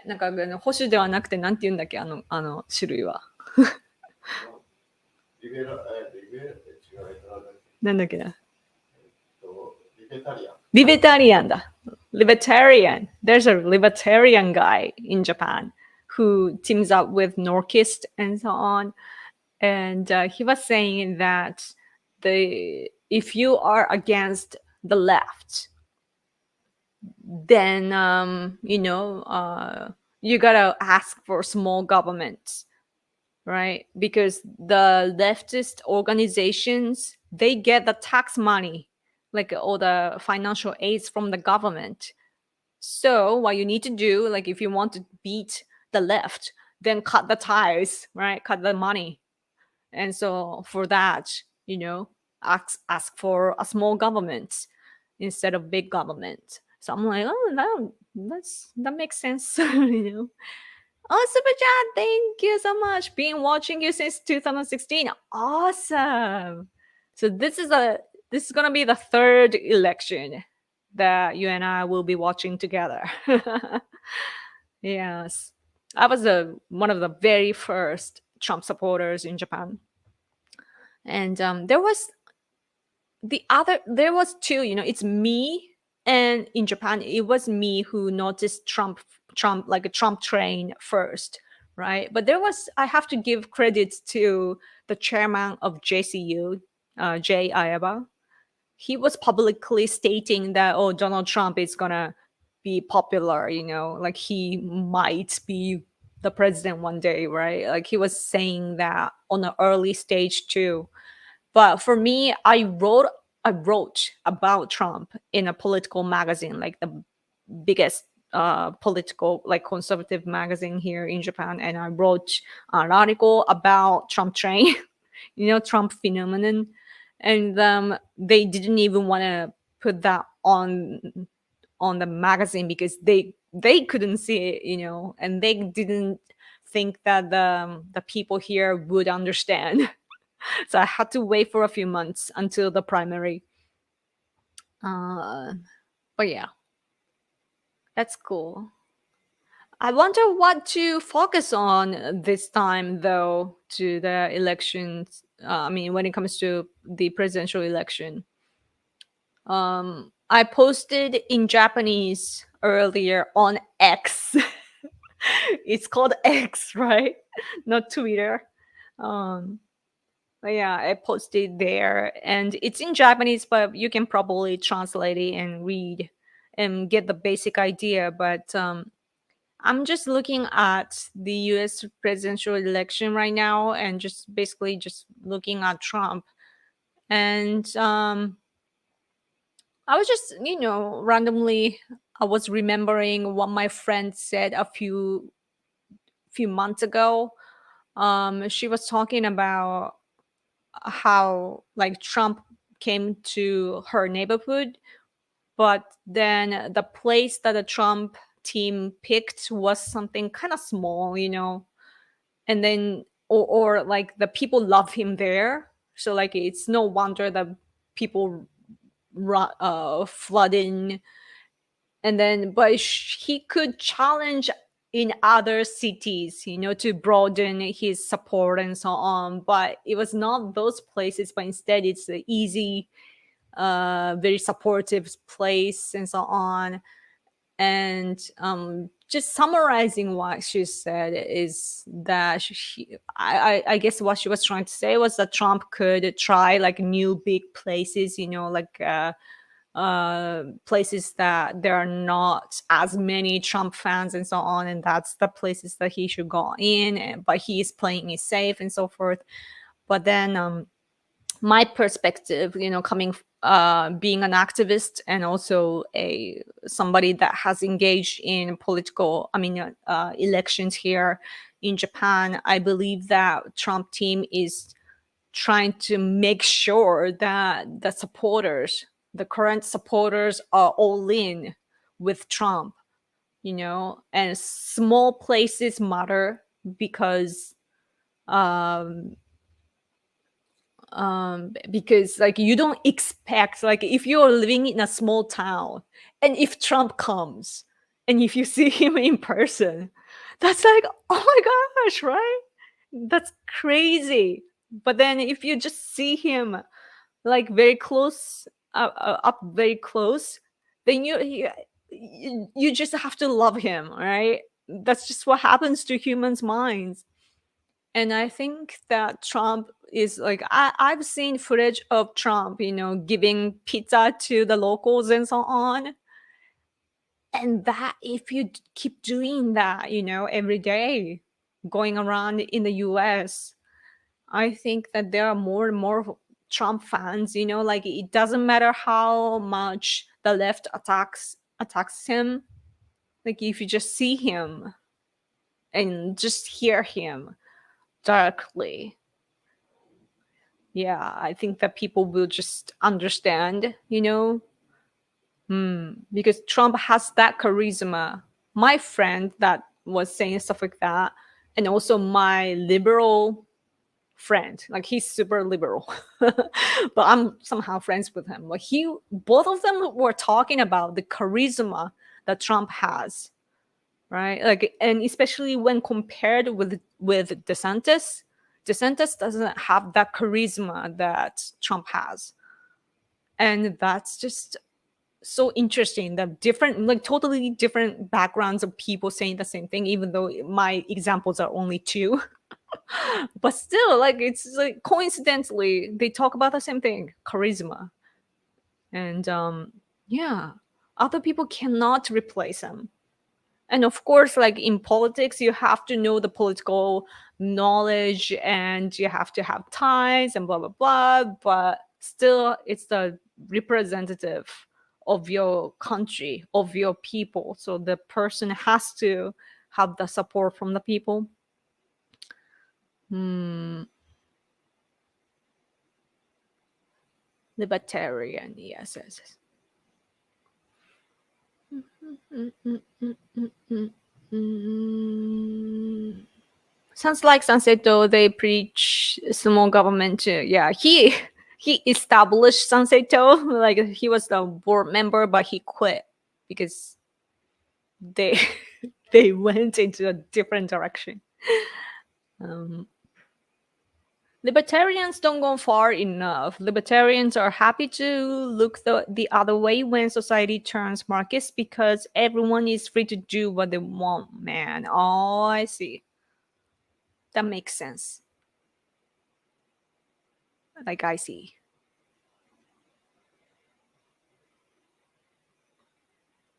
なんか保守ではなくてなんて言うんだっけ、あの種類は。なんだっけな。Libertarian だ。Libertarian. There's a libertarian guy in Japan who teams up with Norkist and so on. And he was saying that if you are against the left, then you gotta ask for small government, right? Because the leftist organizations, they get the tax money, like all the financial aids from the government. So what you need to do, like if you want to beat the left, then cut the ties, right? Cut the money. And so for that, ask for a small government instead of big government. So I'm like, oh, that makes sense. Oh, super chat, thank you so much. Been watching you since 2016. Awesome. So this is gonna be the third election that you and I will be watching together. Yes, I was one of the very first Trump supporters in Japan, and there was two. It's me, and in Japan, it was me who noticed Trump like a Trump train first, right? But I have to give credit to the chairman of JCU, Jay Ayaba. He was publicly stating that, oh, Donald Trump is gonna be popular, like he might be the president one day, right? Like he was saying that on an early stage too. But for me, I wrote about Trump in a political magazine, like the biggest political, like conservative magazine here in Japan, and I wrote an article about Trump train, Trump phenomenon, and they didn't even want to put that on the magazine because they couldn't see it, and they didn't think that the people here would understand. So I had to wait for a few months until the primary. But yeah, that's cool. I wonder what to focus on this time, though, to the elections. When it comes to the presidential election. I posted in Japanese earlier on X. It's called X, right? Not Twitter. But yeah, I posted there, and it's in Japanese, but you can probably translate it and read and get the basic idea. But I'm just looking at the U.S. presidential election right now, and just basically just looking at Trump, and I was just randomly I was remembering what my friend said a few months ago. She was talking about how like Trump came to her neighborhood, but then the place that the Trump team picked was something kind of small, and then or like the people love him there, so like it's no wonder that people flood in. And then but he could challenge in other cities, to broaden his support and so on, but it was not those places, but instead it's the easy, very supportive place and so on. And just summarizing what she said is that I guess what she was trying to say was that Trump could try like new big places, like places that there are not as many Trump fans and so on, and that's the places that he should go in. But he is playing it safe and so forth. But then my perspective, coming being an activist and also a somebody that has engaged in political, elections here in Japan, I believe that Trump team is trying to make sure that the current supporters are all in with Trump, and small places matter because um because like you don't expect, like if you're living in a small town and if Trump comes and if you see him in person, that's like, oh my gosh, right? That's crazy. But then if you just see him like very close, up very close, then you just have to love him, right? That's just what happens to humans minds. And I think that Trump is like, I've seen footage of Trump, giving pizza to the locals and so on. And that if you keep doing that, every day, going around in the US, I think that there are more and more Trump fans, like it doesn't matter how much the left attacks him. Like if you just see him and just hear him directly, yeah, I think that people will just understand, because Trump has that charisma. My friend that was saying stuff like that, and also my liberal friend, like he's super liberal, but I'm somehow friends with him. Like both of them were talking about the charisma that Trump has, right? Like, and especially when compared with DeSantis doesn't have that charisma that Trump has. And that's just so interesting, the different, like totally different backgrounds of people saying the same thing, even though my examples are only two. But still, like it's like coincidentally they talk about the same thing, charisma. And yeah, other people cannot replace him. And of course, like in politics, you have to know the political knowledge and you have to have ties and blah blah blah, but still it's the representative of your country, of your people, so the person has to have the support from the people. Hmm. Libertarian, yes, yes, yes. Mm, mm, mm, mm, mm, mm. Sounds like Sanseto, they preach small government too. Yeah, he established Sanseto, like he was the board member, but he quit because they they went into a different direction. Um, Libertarians don't go far enough. Libertarians are happy to look the other way when society turns Marxist because everyone is free to do what they want, man. Oh, I see. That makes sense. Like, I see.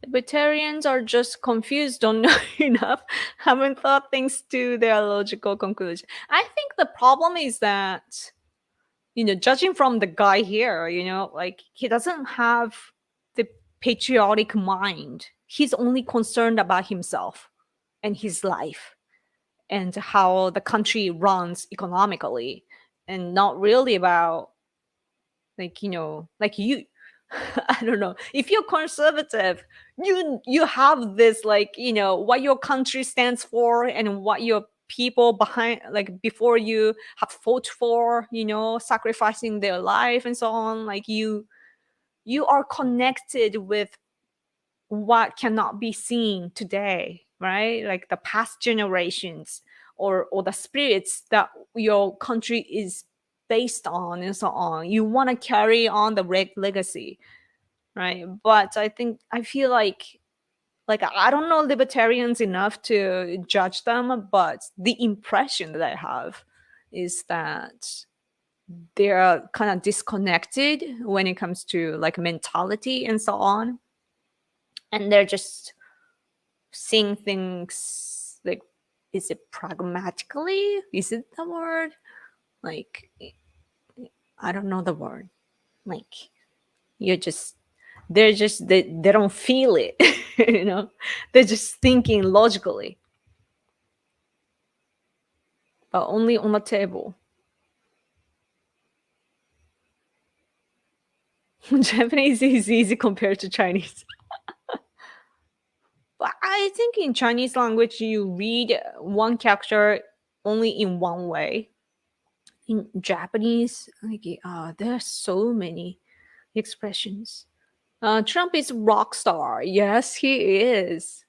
Libertarians are just confused, don't know enough, haven't thought things to their logical conclusion. I think the problem is that, judging from the guy here, like he doesn't have the patriotic mind. He's only concerned about himself and his life and how the country runs economically. and not really about, like, like you. I don't know, if you're conservative, you have this, like, what your country stands for and what your people behind, like, before you have fought for, sacrificing their life and so on, like you are connected with what cannot be seen today, right? Like the past generations, or the spirits that your country is based on and so on. You want to carry on the legacy, right? But I feel like I don't know libertarians enough to judge them, but the impression that I have is that they're kind of disconnected when it comes to like mentality and so on, and they're just seeing things like, is it pragmatically, is it the word, like, I don't know the word, like, you're just they don't feel it. They're just thinking logically, but only on the table. Japanese is easy compared to Chinese. But I think in Chinese language you read one character only in one way. In Japanese, like, there are so many expressions. Trump is rock star. Yes, he is.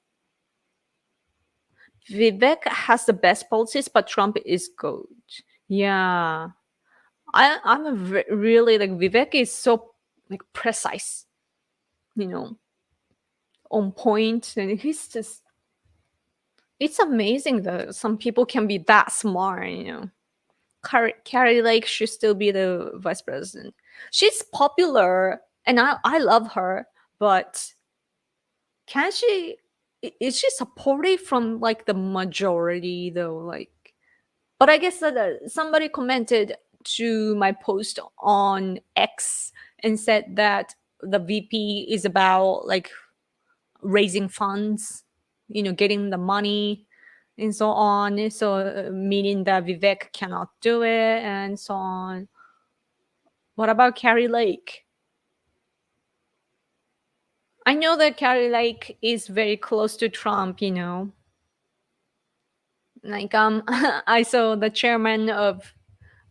Vivek has the best policies, but Trump is good. Yeah, I'm really, like, Vivek is so, like, precise, you know, on point, and he's just, it's amazing that some people can be that smart. Carrie Lake should still be the vice president. She's popular, and I love her, but can she? Is she supported from like the majority though? Like, but I guess that somebody commented to my post on X and said that the VP is about like raising funds, getting the money and so on. So meaning that Vivek cannot do it and so on. What about Carrie Lake? I know that Carrie Lake is very close to Trump. Like, I saw the chairman of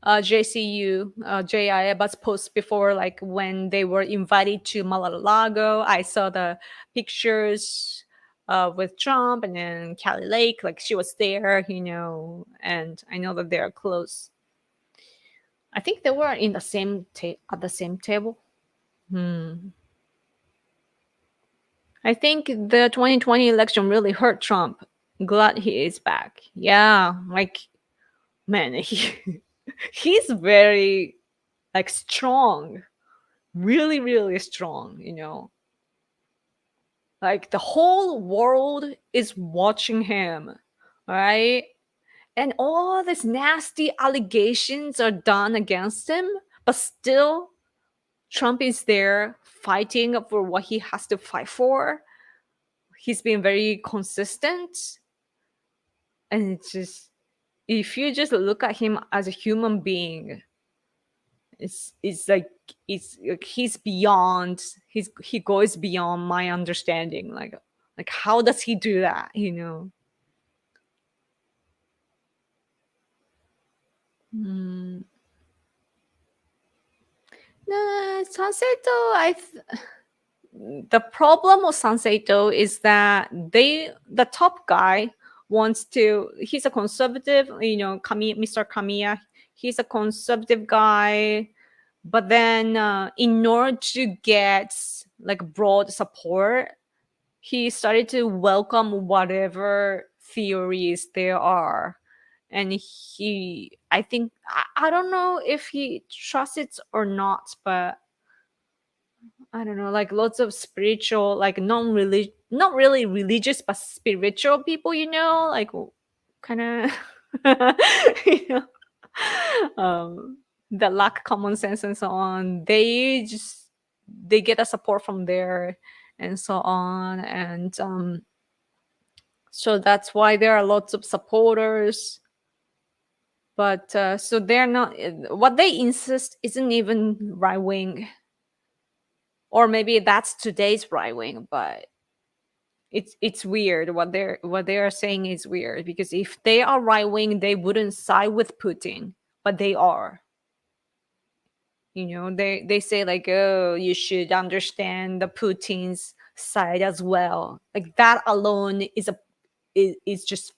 JCU, JIABA's post before, like when they were invited to Mar-a-Lago. I saw the pictures with Trump and then Carrie Lake, like she was there, and I know that they are close. I think they were in the same at the same table. I think the 2020 election really hurt Trump. Glad he is back. Yeah, like, man, he's very, like, strong, really, really strong. Like the whole world is watching him, right? And all these nasty allegations are done against him, but still Trump is there fighting for what he has to fight for. He's been very consistent, and it's just, if you just look at him as a human being, it's like, he's beyond, he goes beyond my understanding, like how does he do that? Mm. No, Sanseito, the problem with Sanseito is that the top guy wants to, he's a conservative, Mr. Kamiya, he's a conservative guy, but then in order to get like broad support, he started to welcome whatever theories there are. And I think, I don't know if he trusts it or not, but I don't know, like lots of spiritual, like not really religious, but spiritual people, like kind of, you know, that lack common sense and so on. They get a support from there and so on, and so that's why there are lots of supporters. But so they're not, what they insist isn't even right wing, or maybe that's today's right wing, but it's weird. What they are saying is weird, because if they are right wing, they wouldn't side with Putin, but they are. They say like, oh, you should understand the Putin's side as well. Like that alone is just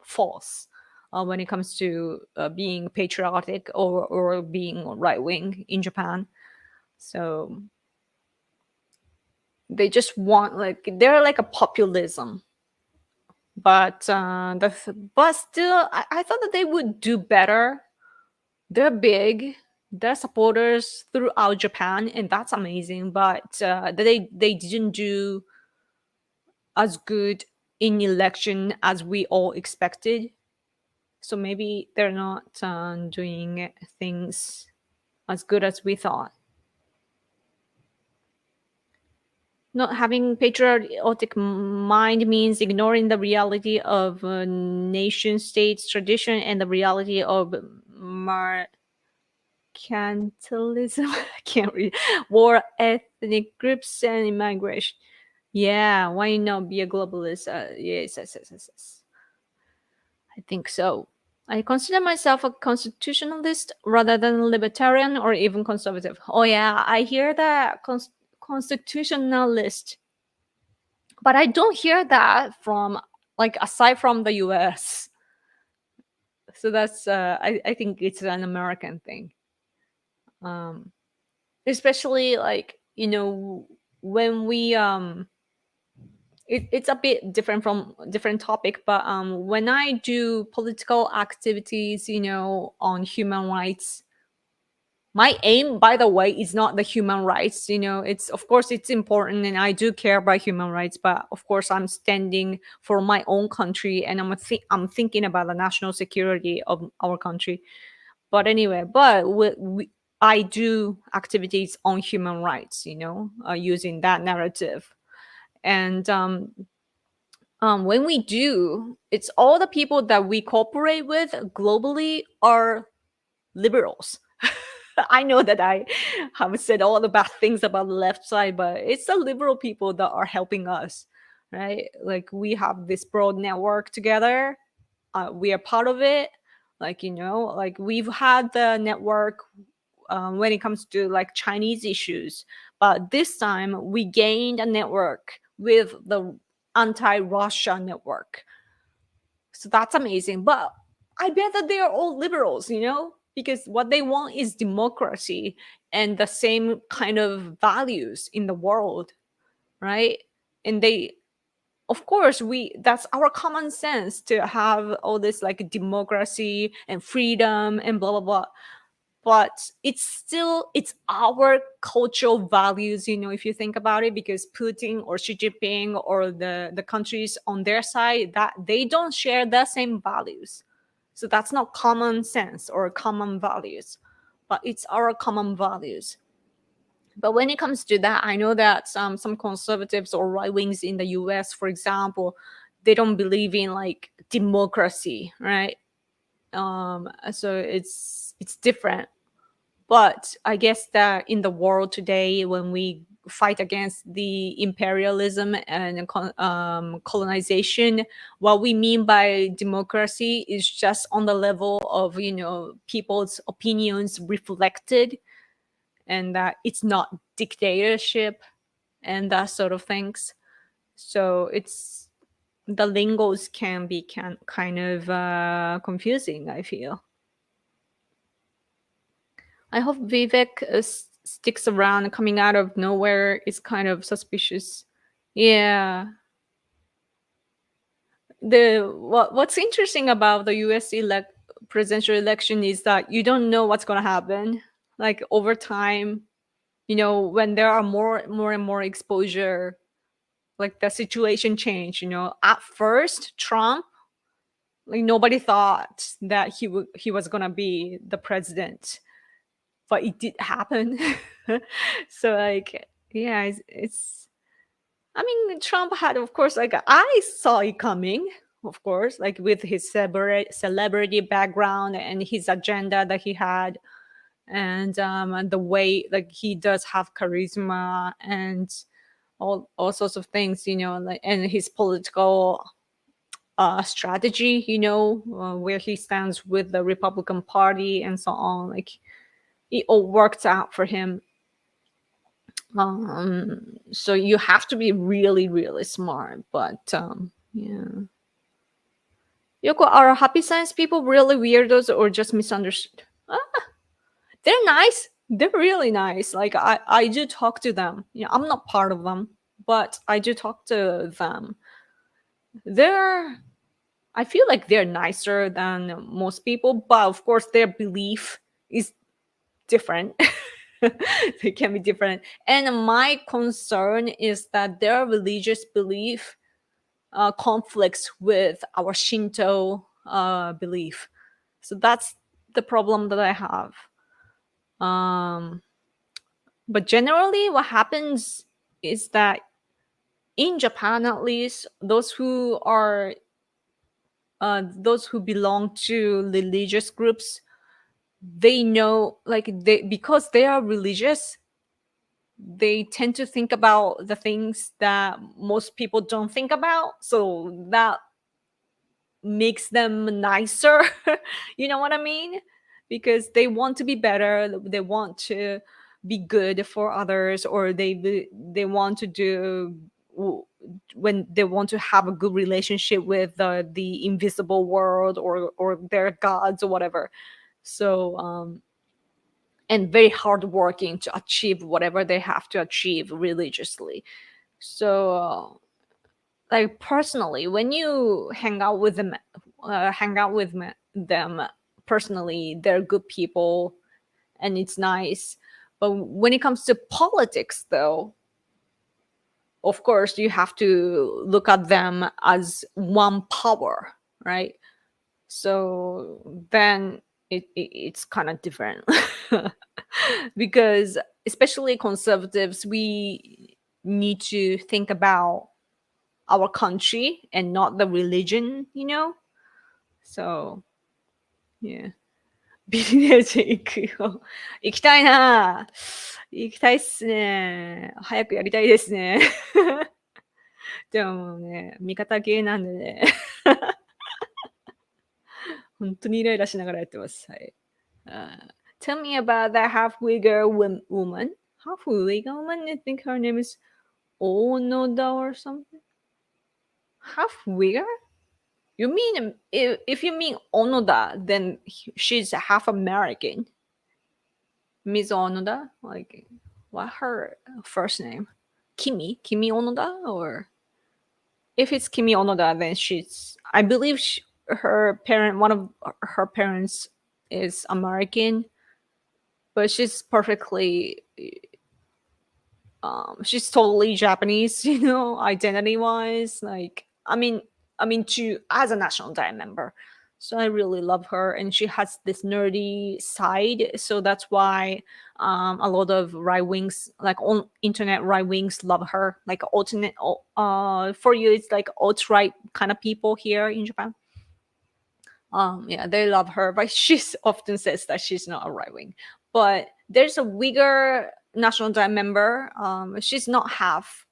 false when it comes to being patriotic or being right wing in Japan. So they just want, like, they're like a populism. But still, I thought that they would do better. They're big. They're supporters throughout Japan, and that's amazing. But they didn't do as good in election as we all expected. So maybe they're not doing things as good as we thought. Not having patriotic mind means ignoring the reality of nation states tradition and the reality of mercantilism. I can't read. War, ethnic groups, and immigration. Yeah, why not be a globalist? Yes, yes, yes, yes, yes. I think so. I consider myself a constitutionalist rather than a libertarian or even conservative. Oh yeah, I hear that constitutionalist, but I don't hear that from, like, aside from the US. So that's I think it's an American thing. Um, Especially, like, when we it's a bit different from different topic, but when I do political activities, on human rights, my aim, by the way, is not the human rights. It's, of course, it's important, and I do care about human rights, but of course I'm standing for my own country, and I'm thinking about the national security of our country. But anyway, I do activities on human rights, using that narrative. And when we do, it's all the people that we cooperate with globally are liberals. I know that I have said all the bad things about the left side, but it's the liberal people that are helping us, right? Like, we have this broad network together. We are part of it. Like, like, we've had the network when it comes to, like, Chinese issues, but this time we gained a network with the anti-Russia network. So that's amazing. But I bet that they are all liberals, because what they want is democracy and the same kind of values in the world, right? And they, of course, that's our common sense to have all this, like, democracy and freedom and blah blah blah. But it's our cultural values, if you think about it, because Putin or Xi Jinping or the countries on their side, that they don't share the same values. So that's not common sense or common values, but it's our common values. But when it comes to that, I know that some conservatives or right wings in the US, for example, they don't believe in, like, democracy, right? So it's different. But I guess that in the world today, when we fight against the imperialism and colonization, what we mean by democracy is just on the level of, people's opinions reflected, and that it's not dictatorship and that sort of things. So it's the lingos can kind of confusing, I feel. I hope Vivek sticks around. Coming out of nowhere is kind of suspicious. Yeah. What's interesting about the US presidential election is that you don't know what's going to happen. Like, over time, when there are more and more exposure, like, the situation change. At first, Trump, like, nobody thought that he was going to be the president, but it did happen. So, like, yeah, it's I mean, Trump had, of course, like, I saw it coming. of course, like with his celebrity background and his agenda that he had, and the way like he does have charisma and all sorts of things, like, and his political strategy, where he stands with the Republican Party and so on. Like it all worked out for him. So you have to be really, really smart. But yeah. Yoko, are happy science people really weirdos or just misunderstood? They're nice. They're really nice. Like I do talk to them. I'm not part of them, but I do talk to them. They're I feel like they're nicer than most people, but of course their belief is different. They can be different. And my concern is that their religious belief conflicts with our Shinto belief. So that's the problem that I have. But generally, what happens is that in Japan, at least, those who belong to religious groups, they know, like, because they are religious, they tend to think about the things that most people don't think about. So that makes them nicer. You know what I mean? Because they want to be better, they want to be good for others, or they want to do, when they want to have a good relationship with the invisible world, or their gods or whatever. So and very hardworking to achieve whatever they have to achieve religiously. So like personally, when you hang out with them personally, they're good people and it's nice. But when it comes to politics, though, of course you have to look at them as one power, right? So then it's kind of different. Because especially conservatives, we need to think about our country and not the religion. So yeah. ビジネス行くよ。行きたいな。行きたいっすね。早くやりたいですね。でももうね、味方系なんでね。本当にイライラしながらやってます。はい。Tell me about that half Uyghur woman. Half Uyghur woman? I think her name is Onoda or something. Half Uyghur? You mean, if you mean Onoda, then she's half American. Miss Onoda? Like, what her first name? Kimi Onoda? Or if it's Kimi Onoda, then I believe one of her parents is American, but she's totally Japanese, identity wise. Like, to as a National Diet member. So I really love her, and she has this nerdy side. So that's why a lot of right wings, like on internet right wings, love her. Like alternate, for you, it's like alt right kind of people here in Japan. Yeah, they love her, but she often says that she's not a right wing. But there's a Uyghur National Diet member. She's not half.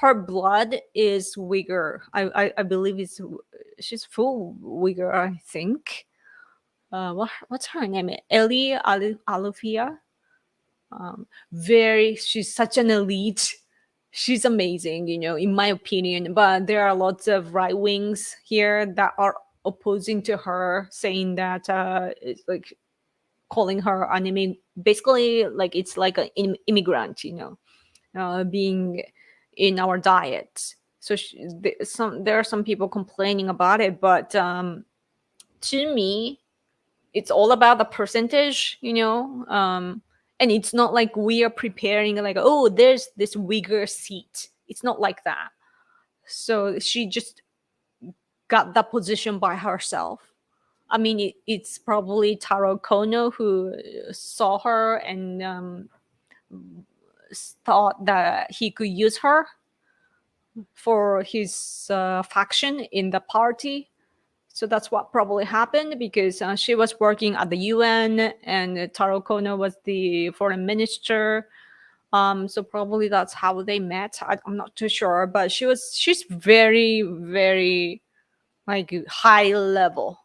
Her blood is Uyghur. I believe she's full Uyghur. I think. What's her name? Eli Alufia. She's such an elite. She's amazing, in my opinion. But there are lots of right wings here that are opposing to her, saying that it's like calling her anime, basically like it's like an immigrant, being in our diet. So there are some people complaining about it, but to me, it's all about the percentage, and it's not like we are preparing like, oh, there's this Uyghur seat. It's not like that. So she just got that position by herself. I mean, it's probably Taro Kono who saw her and thought that he could use her. for his faction in the party. So that's what probably happened, because she was working at the UN and Taro Kono was the foreign minister. So probably that's how they met. I'm not too sure, but she's very, very like high level.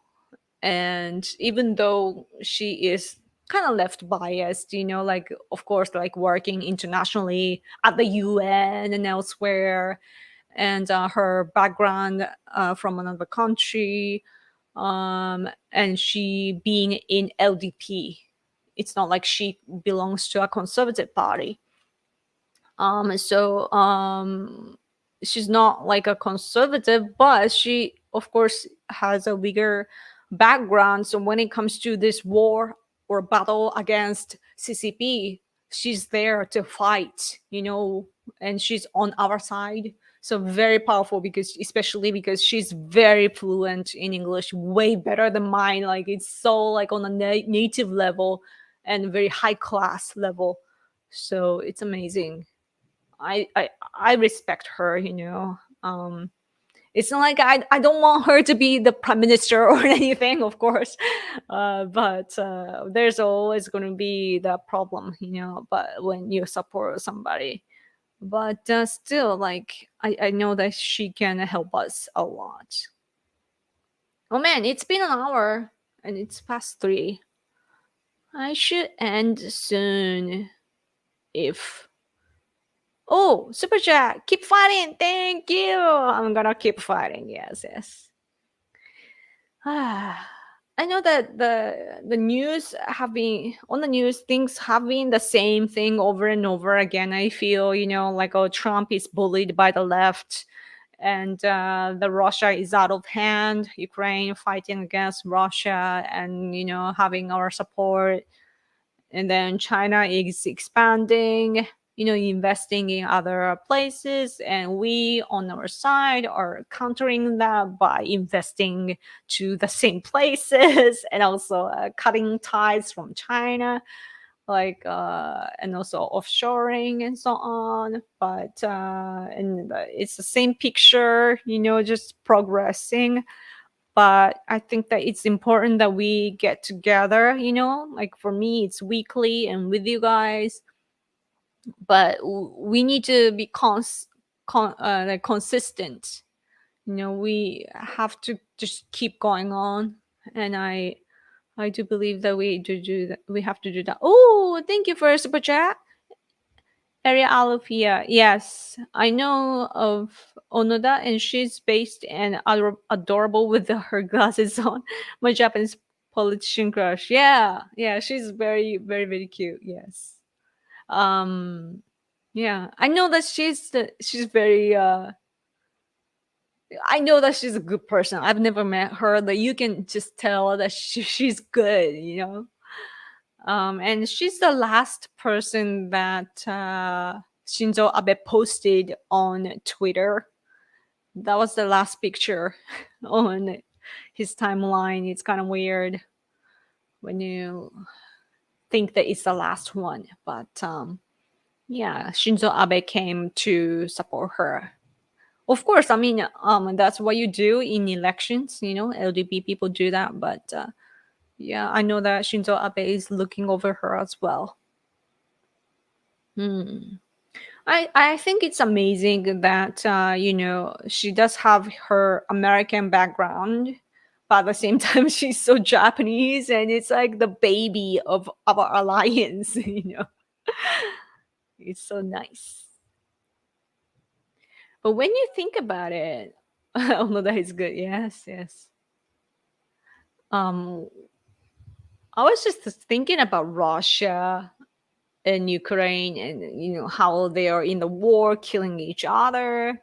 And even though she is kind of left biased, like of course, like working internationally at the UN and elsewhere, and her background from another country, and she being in LDP, it's not like she belongs to a conservative party. So she's not like a conservative, but she of course has a bigger background. So when it comes to this war or battle against CCP, she's there to fight, and she's on our side. So very powerful, because especially because she's very fluent in English, way better than mine. Like it's so like on a native level and very high class level. So it's amazing. I respect her. It's not like I don't want her to be the prime minister or anything, of course, but there's always going to be that problem, but when you support somebody, but still, like I know that she can help us a lot. Oh man, it's been an hour and it's past 3. I should end soon. If Oh, super chat. Keep fighting. Thank you. I'm gonna keep fighting. Yes, yes. I know that the news have been on the news. Things have been the same thing over and over again. I feel, like, oh, Trump is bullied by the left, and the Russia is out of hand. Ukraine fighting against Russia, and having our support, and then China is expanding, investing in other places, and we on our side are countering that by investing to the same places and also cutting ties from China, like and also offshoring and so on. But and it's the same picture, just progressing. But I think that it's important that we get together, like for me it's weekly and with you guys, but we need to be like consistent. We have to just keep going on, and I do believe that we do that. We have to do that. Oh, thank you for super chat. Area Alufia. Yes, I know of Onoda, and she's based and adorable with her glasses on. My Japanese politician crush. Yeah, yeah, she's very, very, very cute. Yes. Um, yeah, I know that she's very. I know that she's a good person. I've never met her, but you can just tell that she's good. And she's the last person that Shinzo Abe posted on Twitter. That was the last picture on his timeline. It's kind of weird when you think that it's the last one. But yeah, Shinzo Abe came to support her. Of course, I mean, that's what you do in elections. LDP people do that. But yeah, I know that Shinzo Abe is looking over her as well. Hmm. I think it's amazing that she does have her American background, but at the same time she's so Japanese, and it's like the baby of our alliance. It's so nice. But when you think about it, although that is good, yes, yes. Um, I was just thinking about Russia and Ukraine, and how they are in the war, killing each other.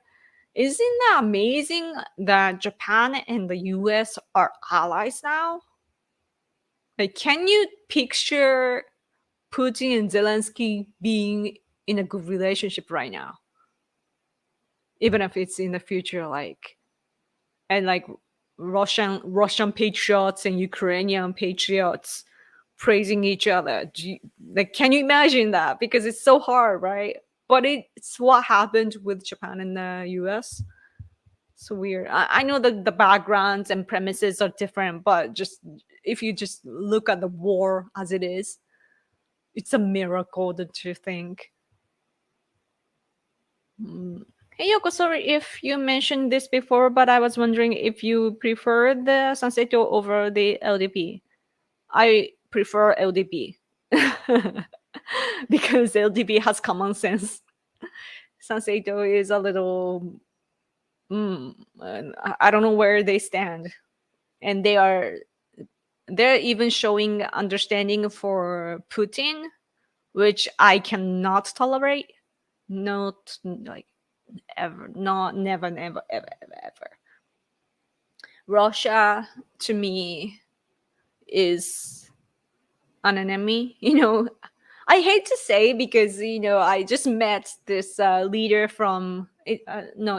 Isn't that amazing that Japan and the US are allies now? Like, can you picture Putin and Zelensky being in a good relationship right now? Even if it's in the future, like, and like Russian patriots and Ukrainian patriots praising each other. Like, can you imagine that? Because it's so hard, right? but it's what happened with Japan and the US. So weird. I know that the backgrounds and premises are different, but just if you just look at the war as it is, it's a miracle, don't you think? Hey Yoko, sorry if you mentioned this before, but I was wondering if you prefer the Sanseito over the LDP. I prefer LDP because LDP has common sense. Sanseito is a little, I don't know where they stand, and they're even showing understanding for Putin, which I cannot tolerate. Not like ever, not never, never, ever, ever, ever. Russia to me is an enemy. I hate to say because I just met this leader from it. No,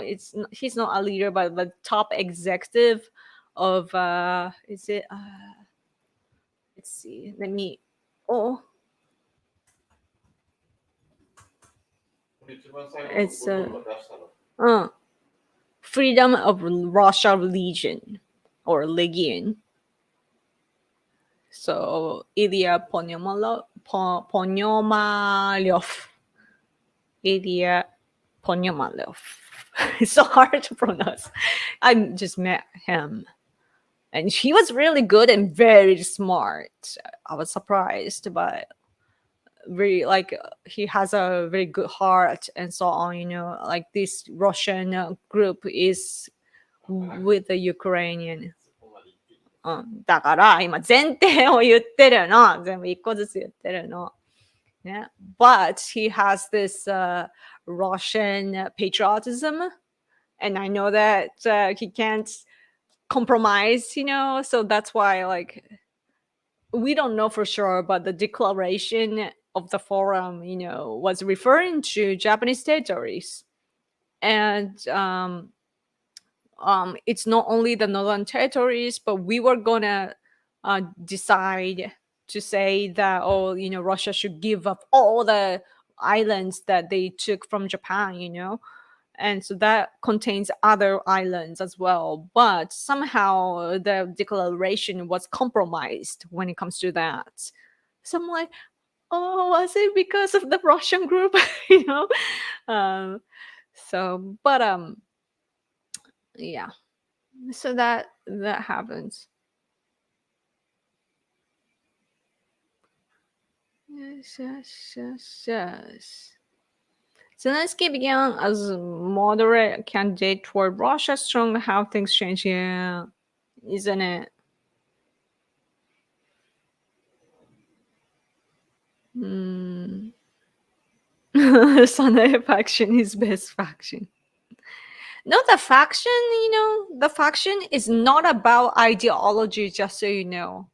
he's not a leader, but the top executive of is it? Let's see. Let me. Oh, it's Freedom of Russia Legion or Legion. So Ilya Ponomaryov. Ilya Ponomaryov. It's so hard to pronounce. I just met him, and he was really good and very smart. I was surprised, but very like he has a very good heart and so on. Like this Russian group is with the Ukrainian. だから今前提を言ってるの。全部一個ずつ言ってるの。Yeah. But he has this Russian patriotism, and I know that he can't compromise, so that's why, like, we don't know for sure, but the declaration of the forum, was referring to Japanese territories. And it's not only the northern territories, but we were gonna decide to say that, Russia should give up all the islands that they took from Japan. And so that contains other islands as well. But somehow the declaration was compromised when it comes to that. So I'm like, oh, was it because of the Russian group? But yeah. So that happens. Yes. Zelensky began as a moderate candidate toward Russia. Strong how things change. Yeah, isn't it? Sunday faction is best faction. No, the faction, the faction is not about ideology, just so you know.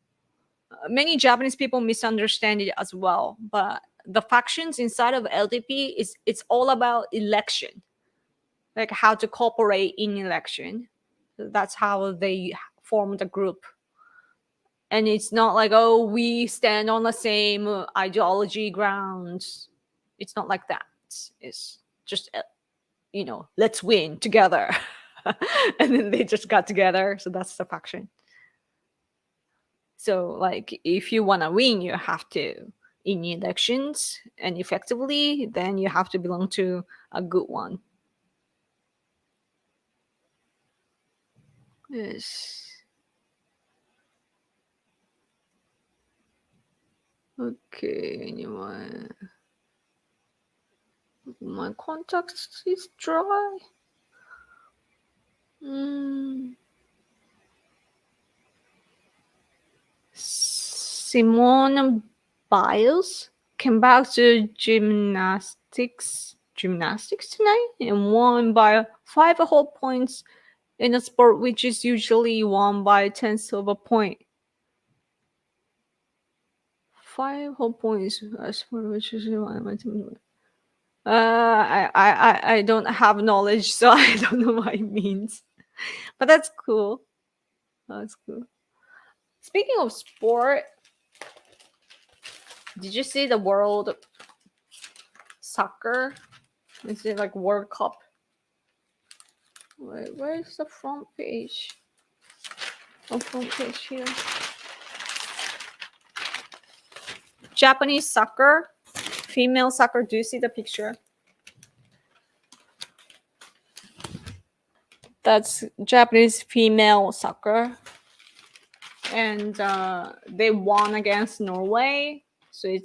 Many Japanese people misunderstand it as well, but the factions inside of LDP it's all about election, like how to cooperate in election. That's how they form the group. And it's not like, oh, we stand on the same ideology grounds. It's not like that. It's just let's win together. And then they just got together, so that's the faction. So like if you want to win, you have to in elections and effectively, then you have to belong to a good one. Yes. Okay, anyway. My contact is dry. Simone Biles came back to gymnastics tonight and won by 5 whole points in a sport which is usually won by tenths of a point. 5 whole points, a sport which is won by 10. I don't have knowledge, so I don't know what it means. But that's cool. That's cool. Speaking of sport, did you see the World Soccer Is it like World Cup? Where is the front page? Oh, front page here. Japanese soccer, female soccer. Do you see the picture? That's Japanese female soccer, and they won against Norway. So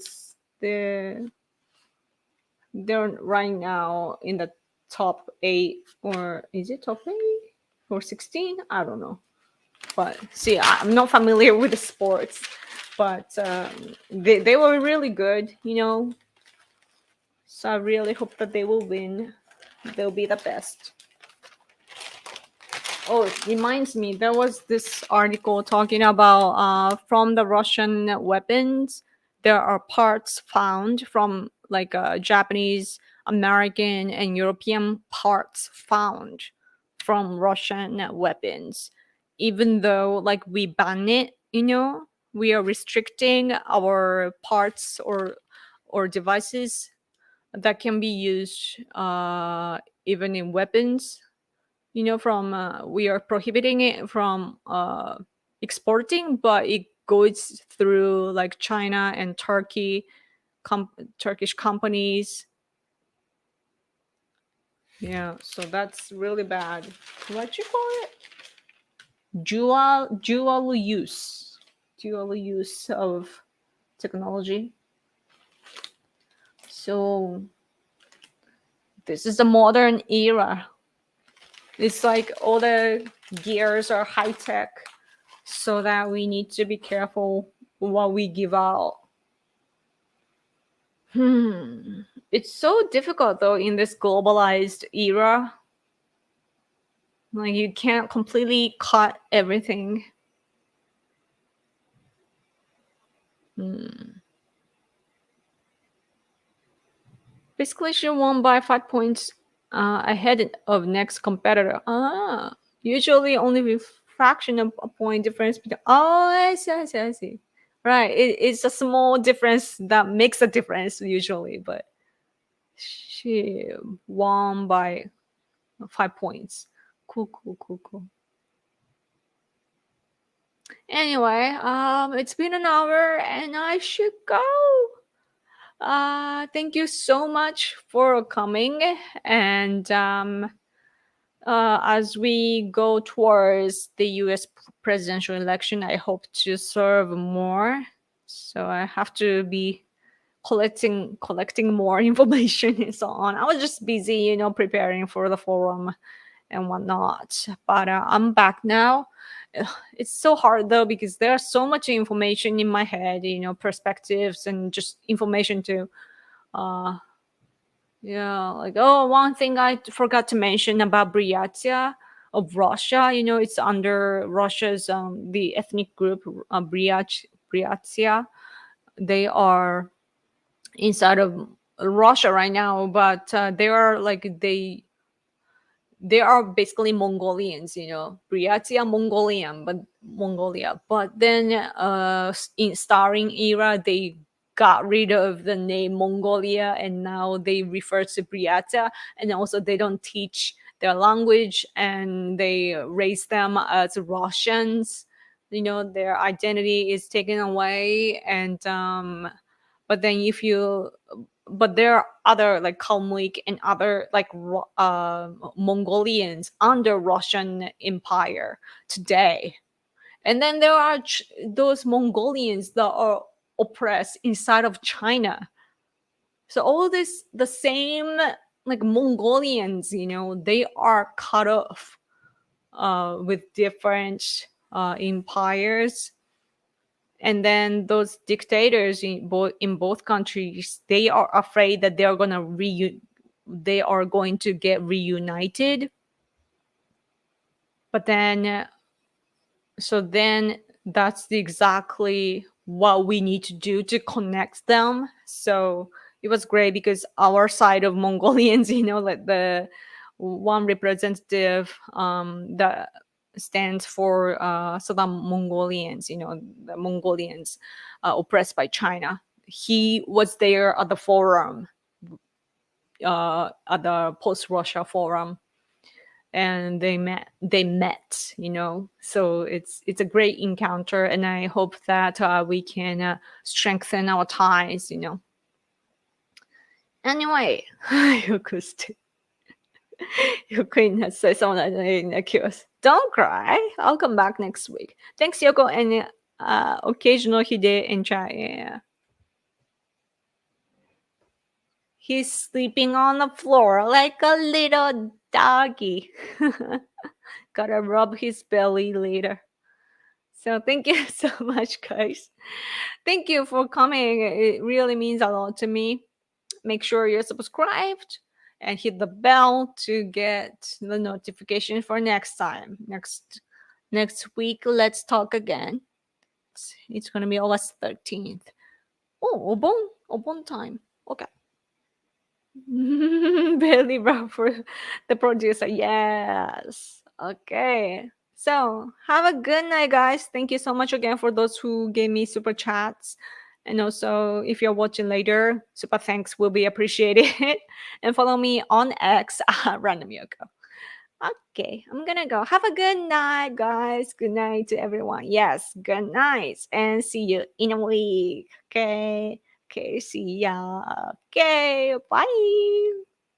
they're right now in the top 8, or is it top 8 or 16? I don't know. But see, I'm not familiar with the sports, but they were really good, So I really hope that they will win. They'll be the best. Oh, it reminds me, there was this article talking about from the Russian weapons, there are parts found from like Japanese, American, and European parts found from Russian weapons. Even though like we ban it, we are restricting our parts or devices that can be used even in weapons, from we are prohibiting it from exporting, but it goes through like China and Turkish companies. Yeah, so that's really bad. What you call it? Dual use of technology. So this is the modern era. It's like all the gears are high tech, so that we need to be careful what we give out. It's so difficult though in this globalized era. Like you can't completely cut everything. Basically, she won by 5 points ahead of next competitor. Usually only with fraction of a point difference between. Oh, I see. Right, it's a small difference that makes a difference usually, but she won by 5 points. Cool. Anyway, it's been an hour and I should go. Thank you so much for coming. And as we go towards the US presidential election, I hope to serve more. So I have to be collecting more information and so on. I was just busy, preparing for the forum and whatnot. But I'm back now. It's so hard though because there's so much information in my head, perspectives and just information to uh yeah, like, oh, one thing I forgot to mention about Buryatia of Russia. It's under Russia's the ethnic group Buryatia. They are inside of Russia right now, but they are basically Mongolians, Buryatia Mongolian, but Mongolia. But then in Starin era, they got rid of the name Mongolia and now they refer to Buryatia, and also they don't teach their language and they raise them as Russians. Their identity is taken away, and but then if you but there are other like Kalmyk and other like Mongolians under Russian Empire today. And then there are those Mongolians that are oppressed inside of China. So all this, the same like Mongolians, they are cut off with different empires. And then those dictators in both countries, they are afraid that they are going to get reunited. But then that's exactly what we need to do to connect them. So it was great because our side of Mongolians, like the one representative that stands for Southern Mongolians, the Mongolians oppressed by China. He was there at the forum at the post-Russia forum, and they met, so it's a great encounter, and I hope that we can strengthen our ties. Anyway, Yoko, Yoko say something curious. Don't cry, I'll come back next week. Thanks, Yoko, and occasional Hide and Chai. Yeah. He's sleeping on the floor like a little doggy. Gotta rub his belly later. So thank you so much, guys. Thank you for coming. It really means a lot to me. Make sure you're subscribed and hit the bell to get the notification for next time. Next week, let's talk again. It's gonna be August 13th. Oh, Obon time. Okay. Belly rub for the producer. Yes. Okay. So have a good night, guys. Thank you so much again for those who gave me super chats. And also, if you're watching later, super thanks will be appreciated. And follow me on X at Random Yoko. Okay, I'm gonna go. Have a good night, guys. Good night to everyone. Yes, good night. And see you in a week. Okay. Okay, see ya. Okay, bye.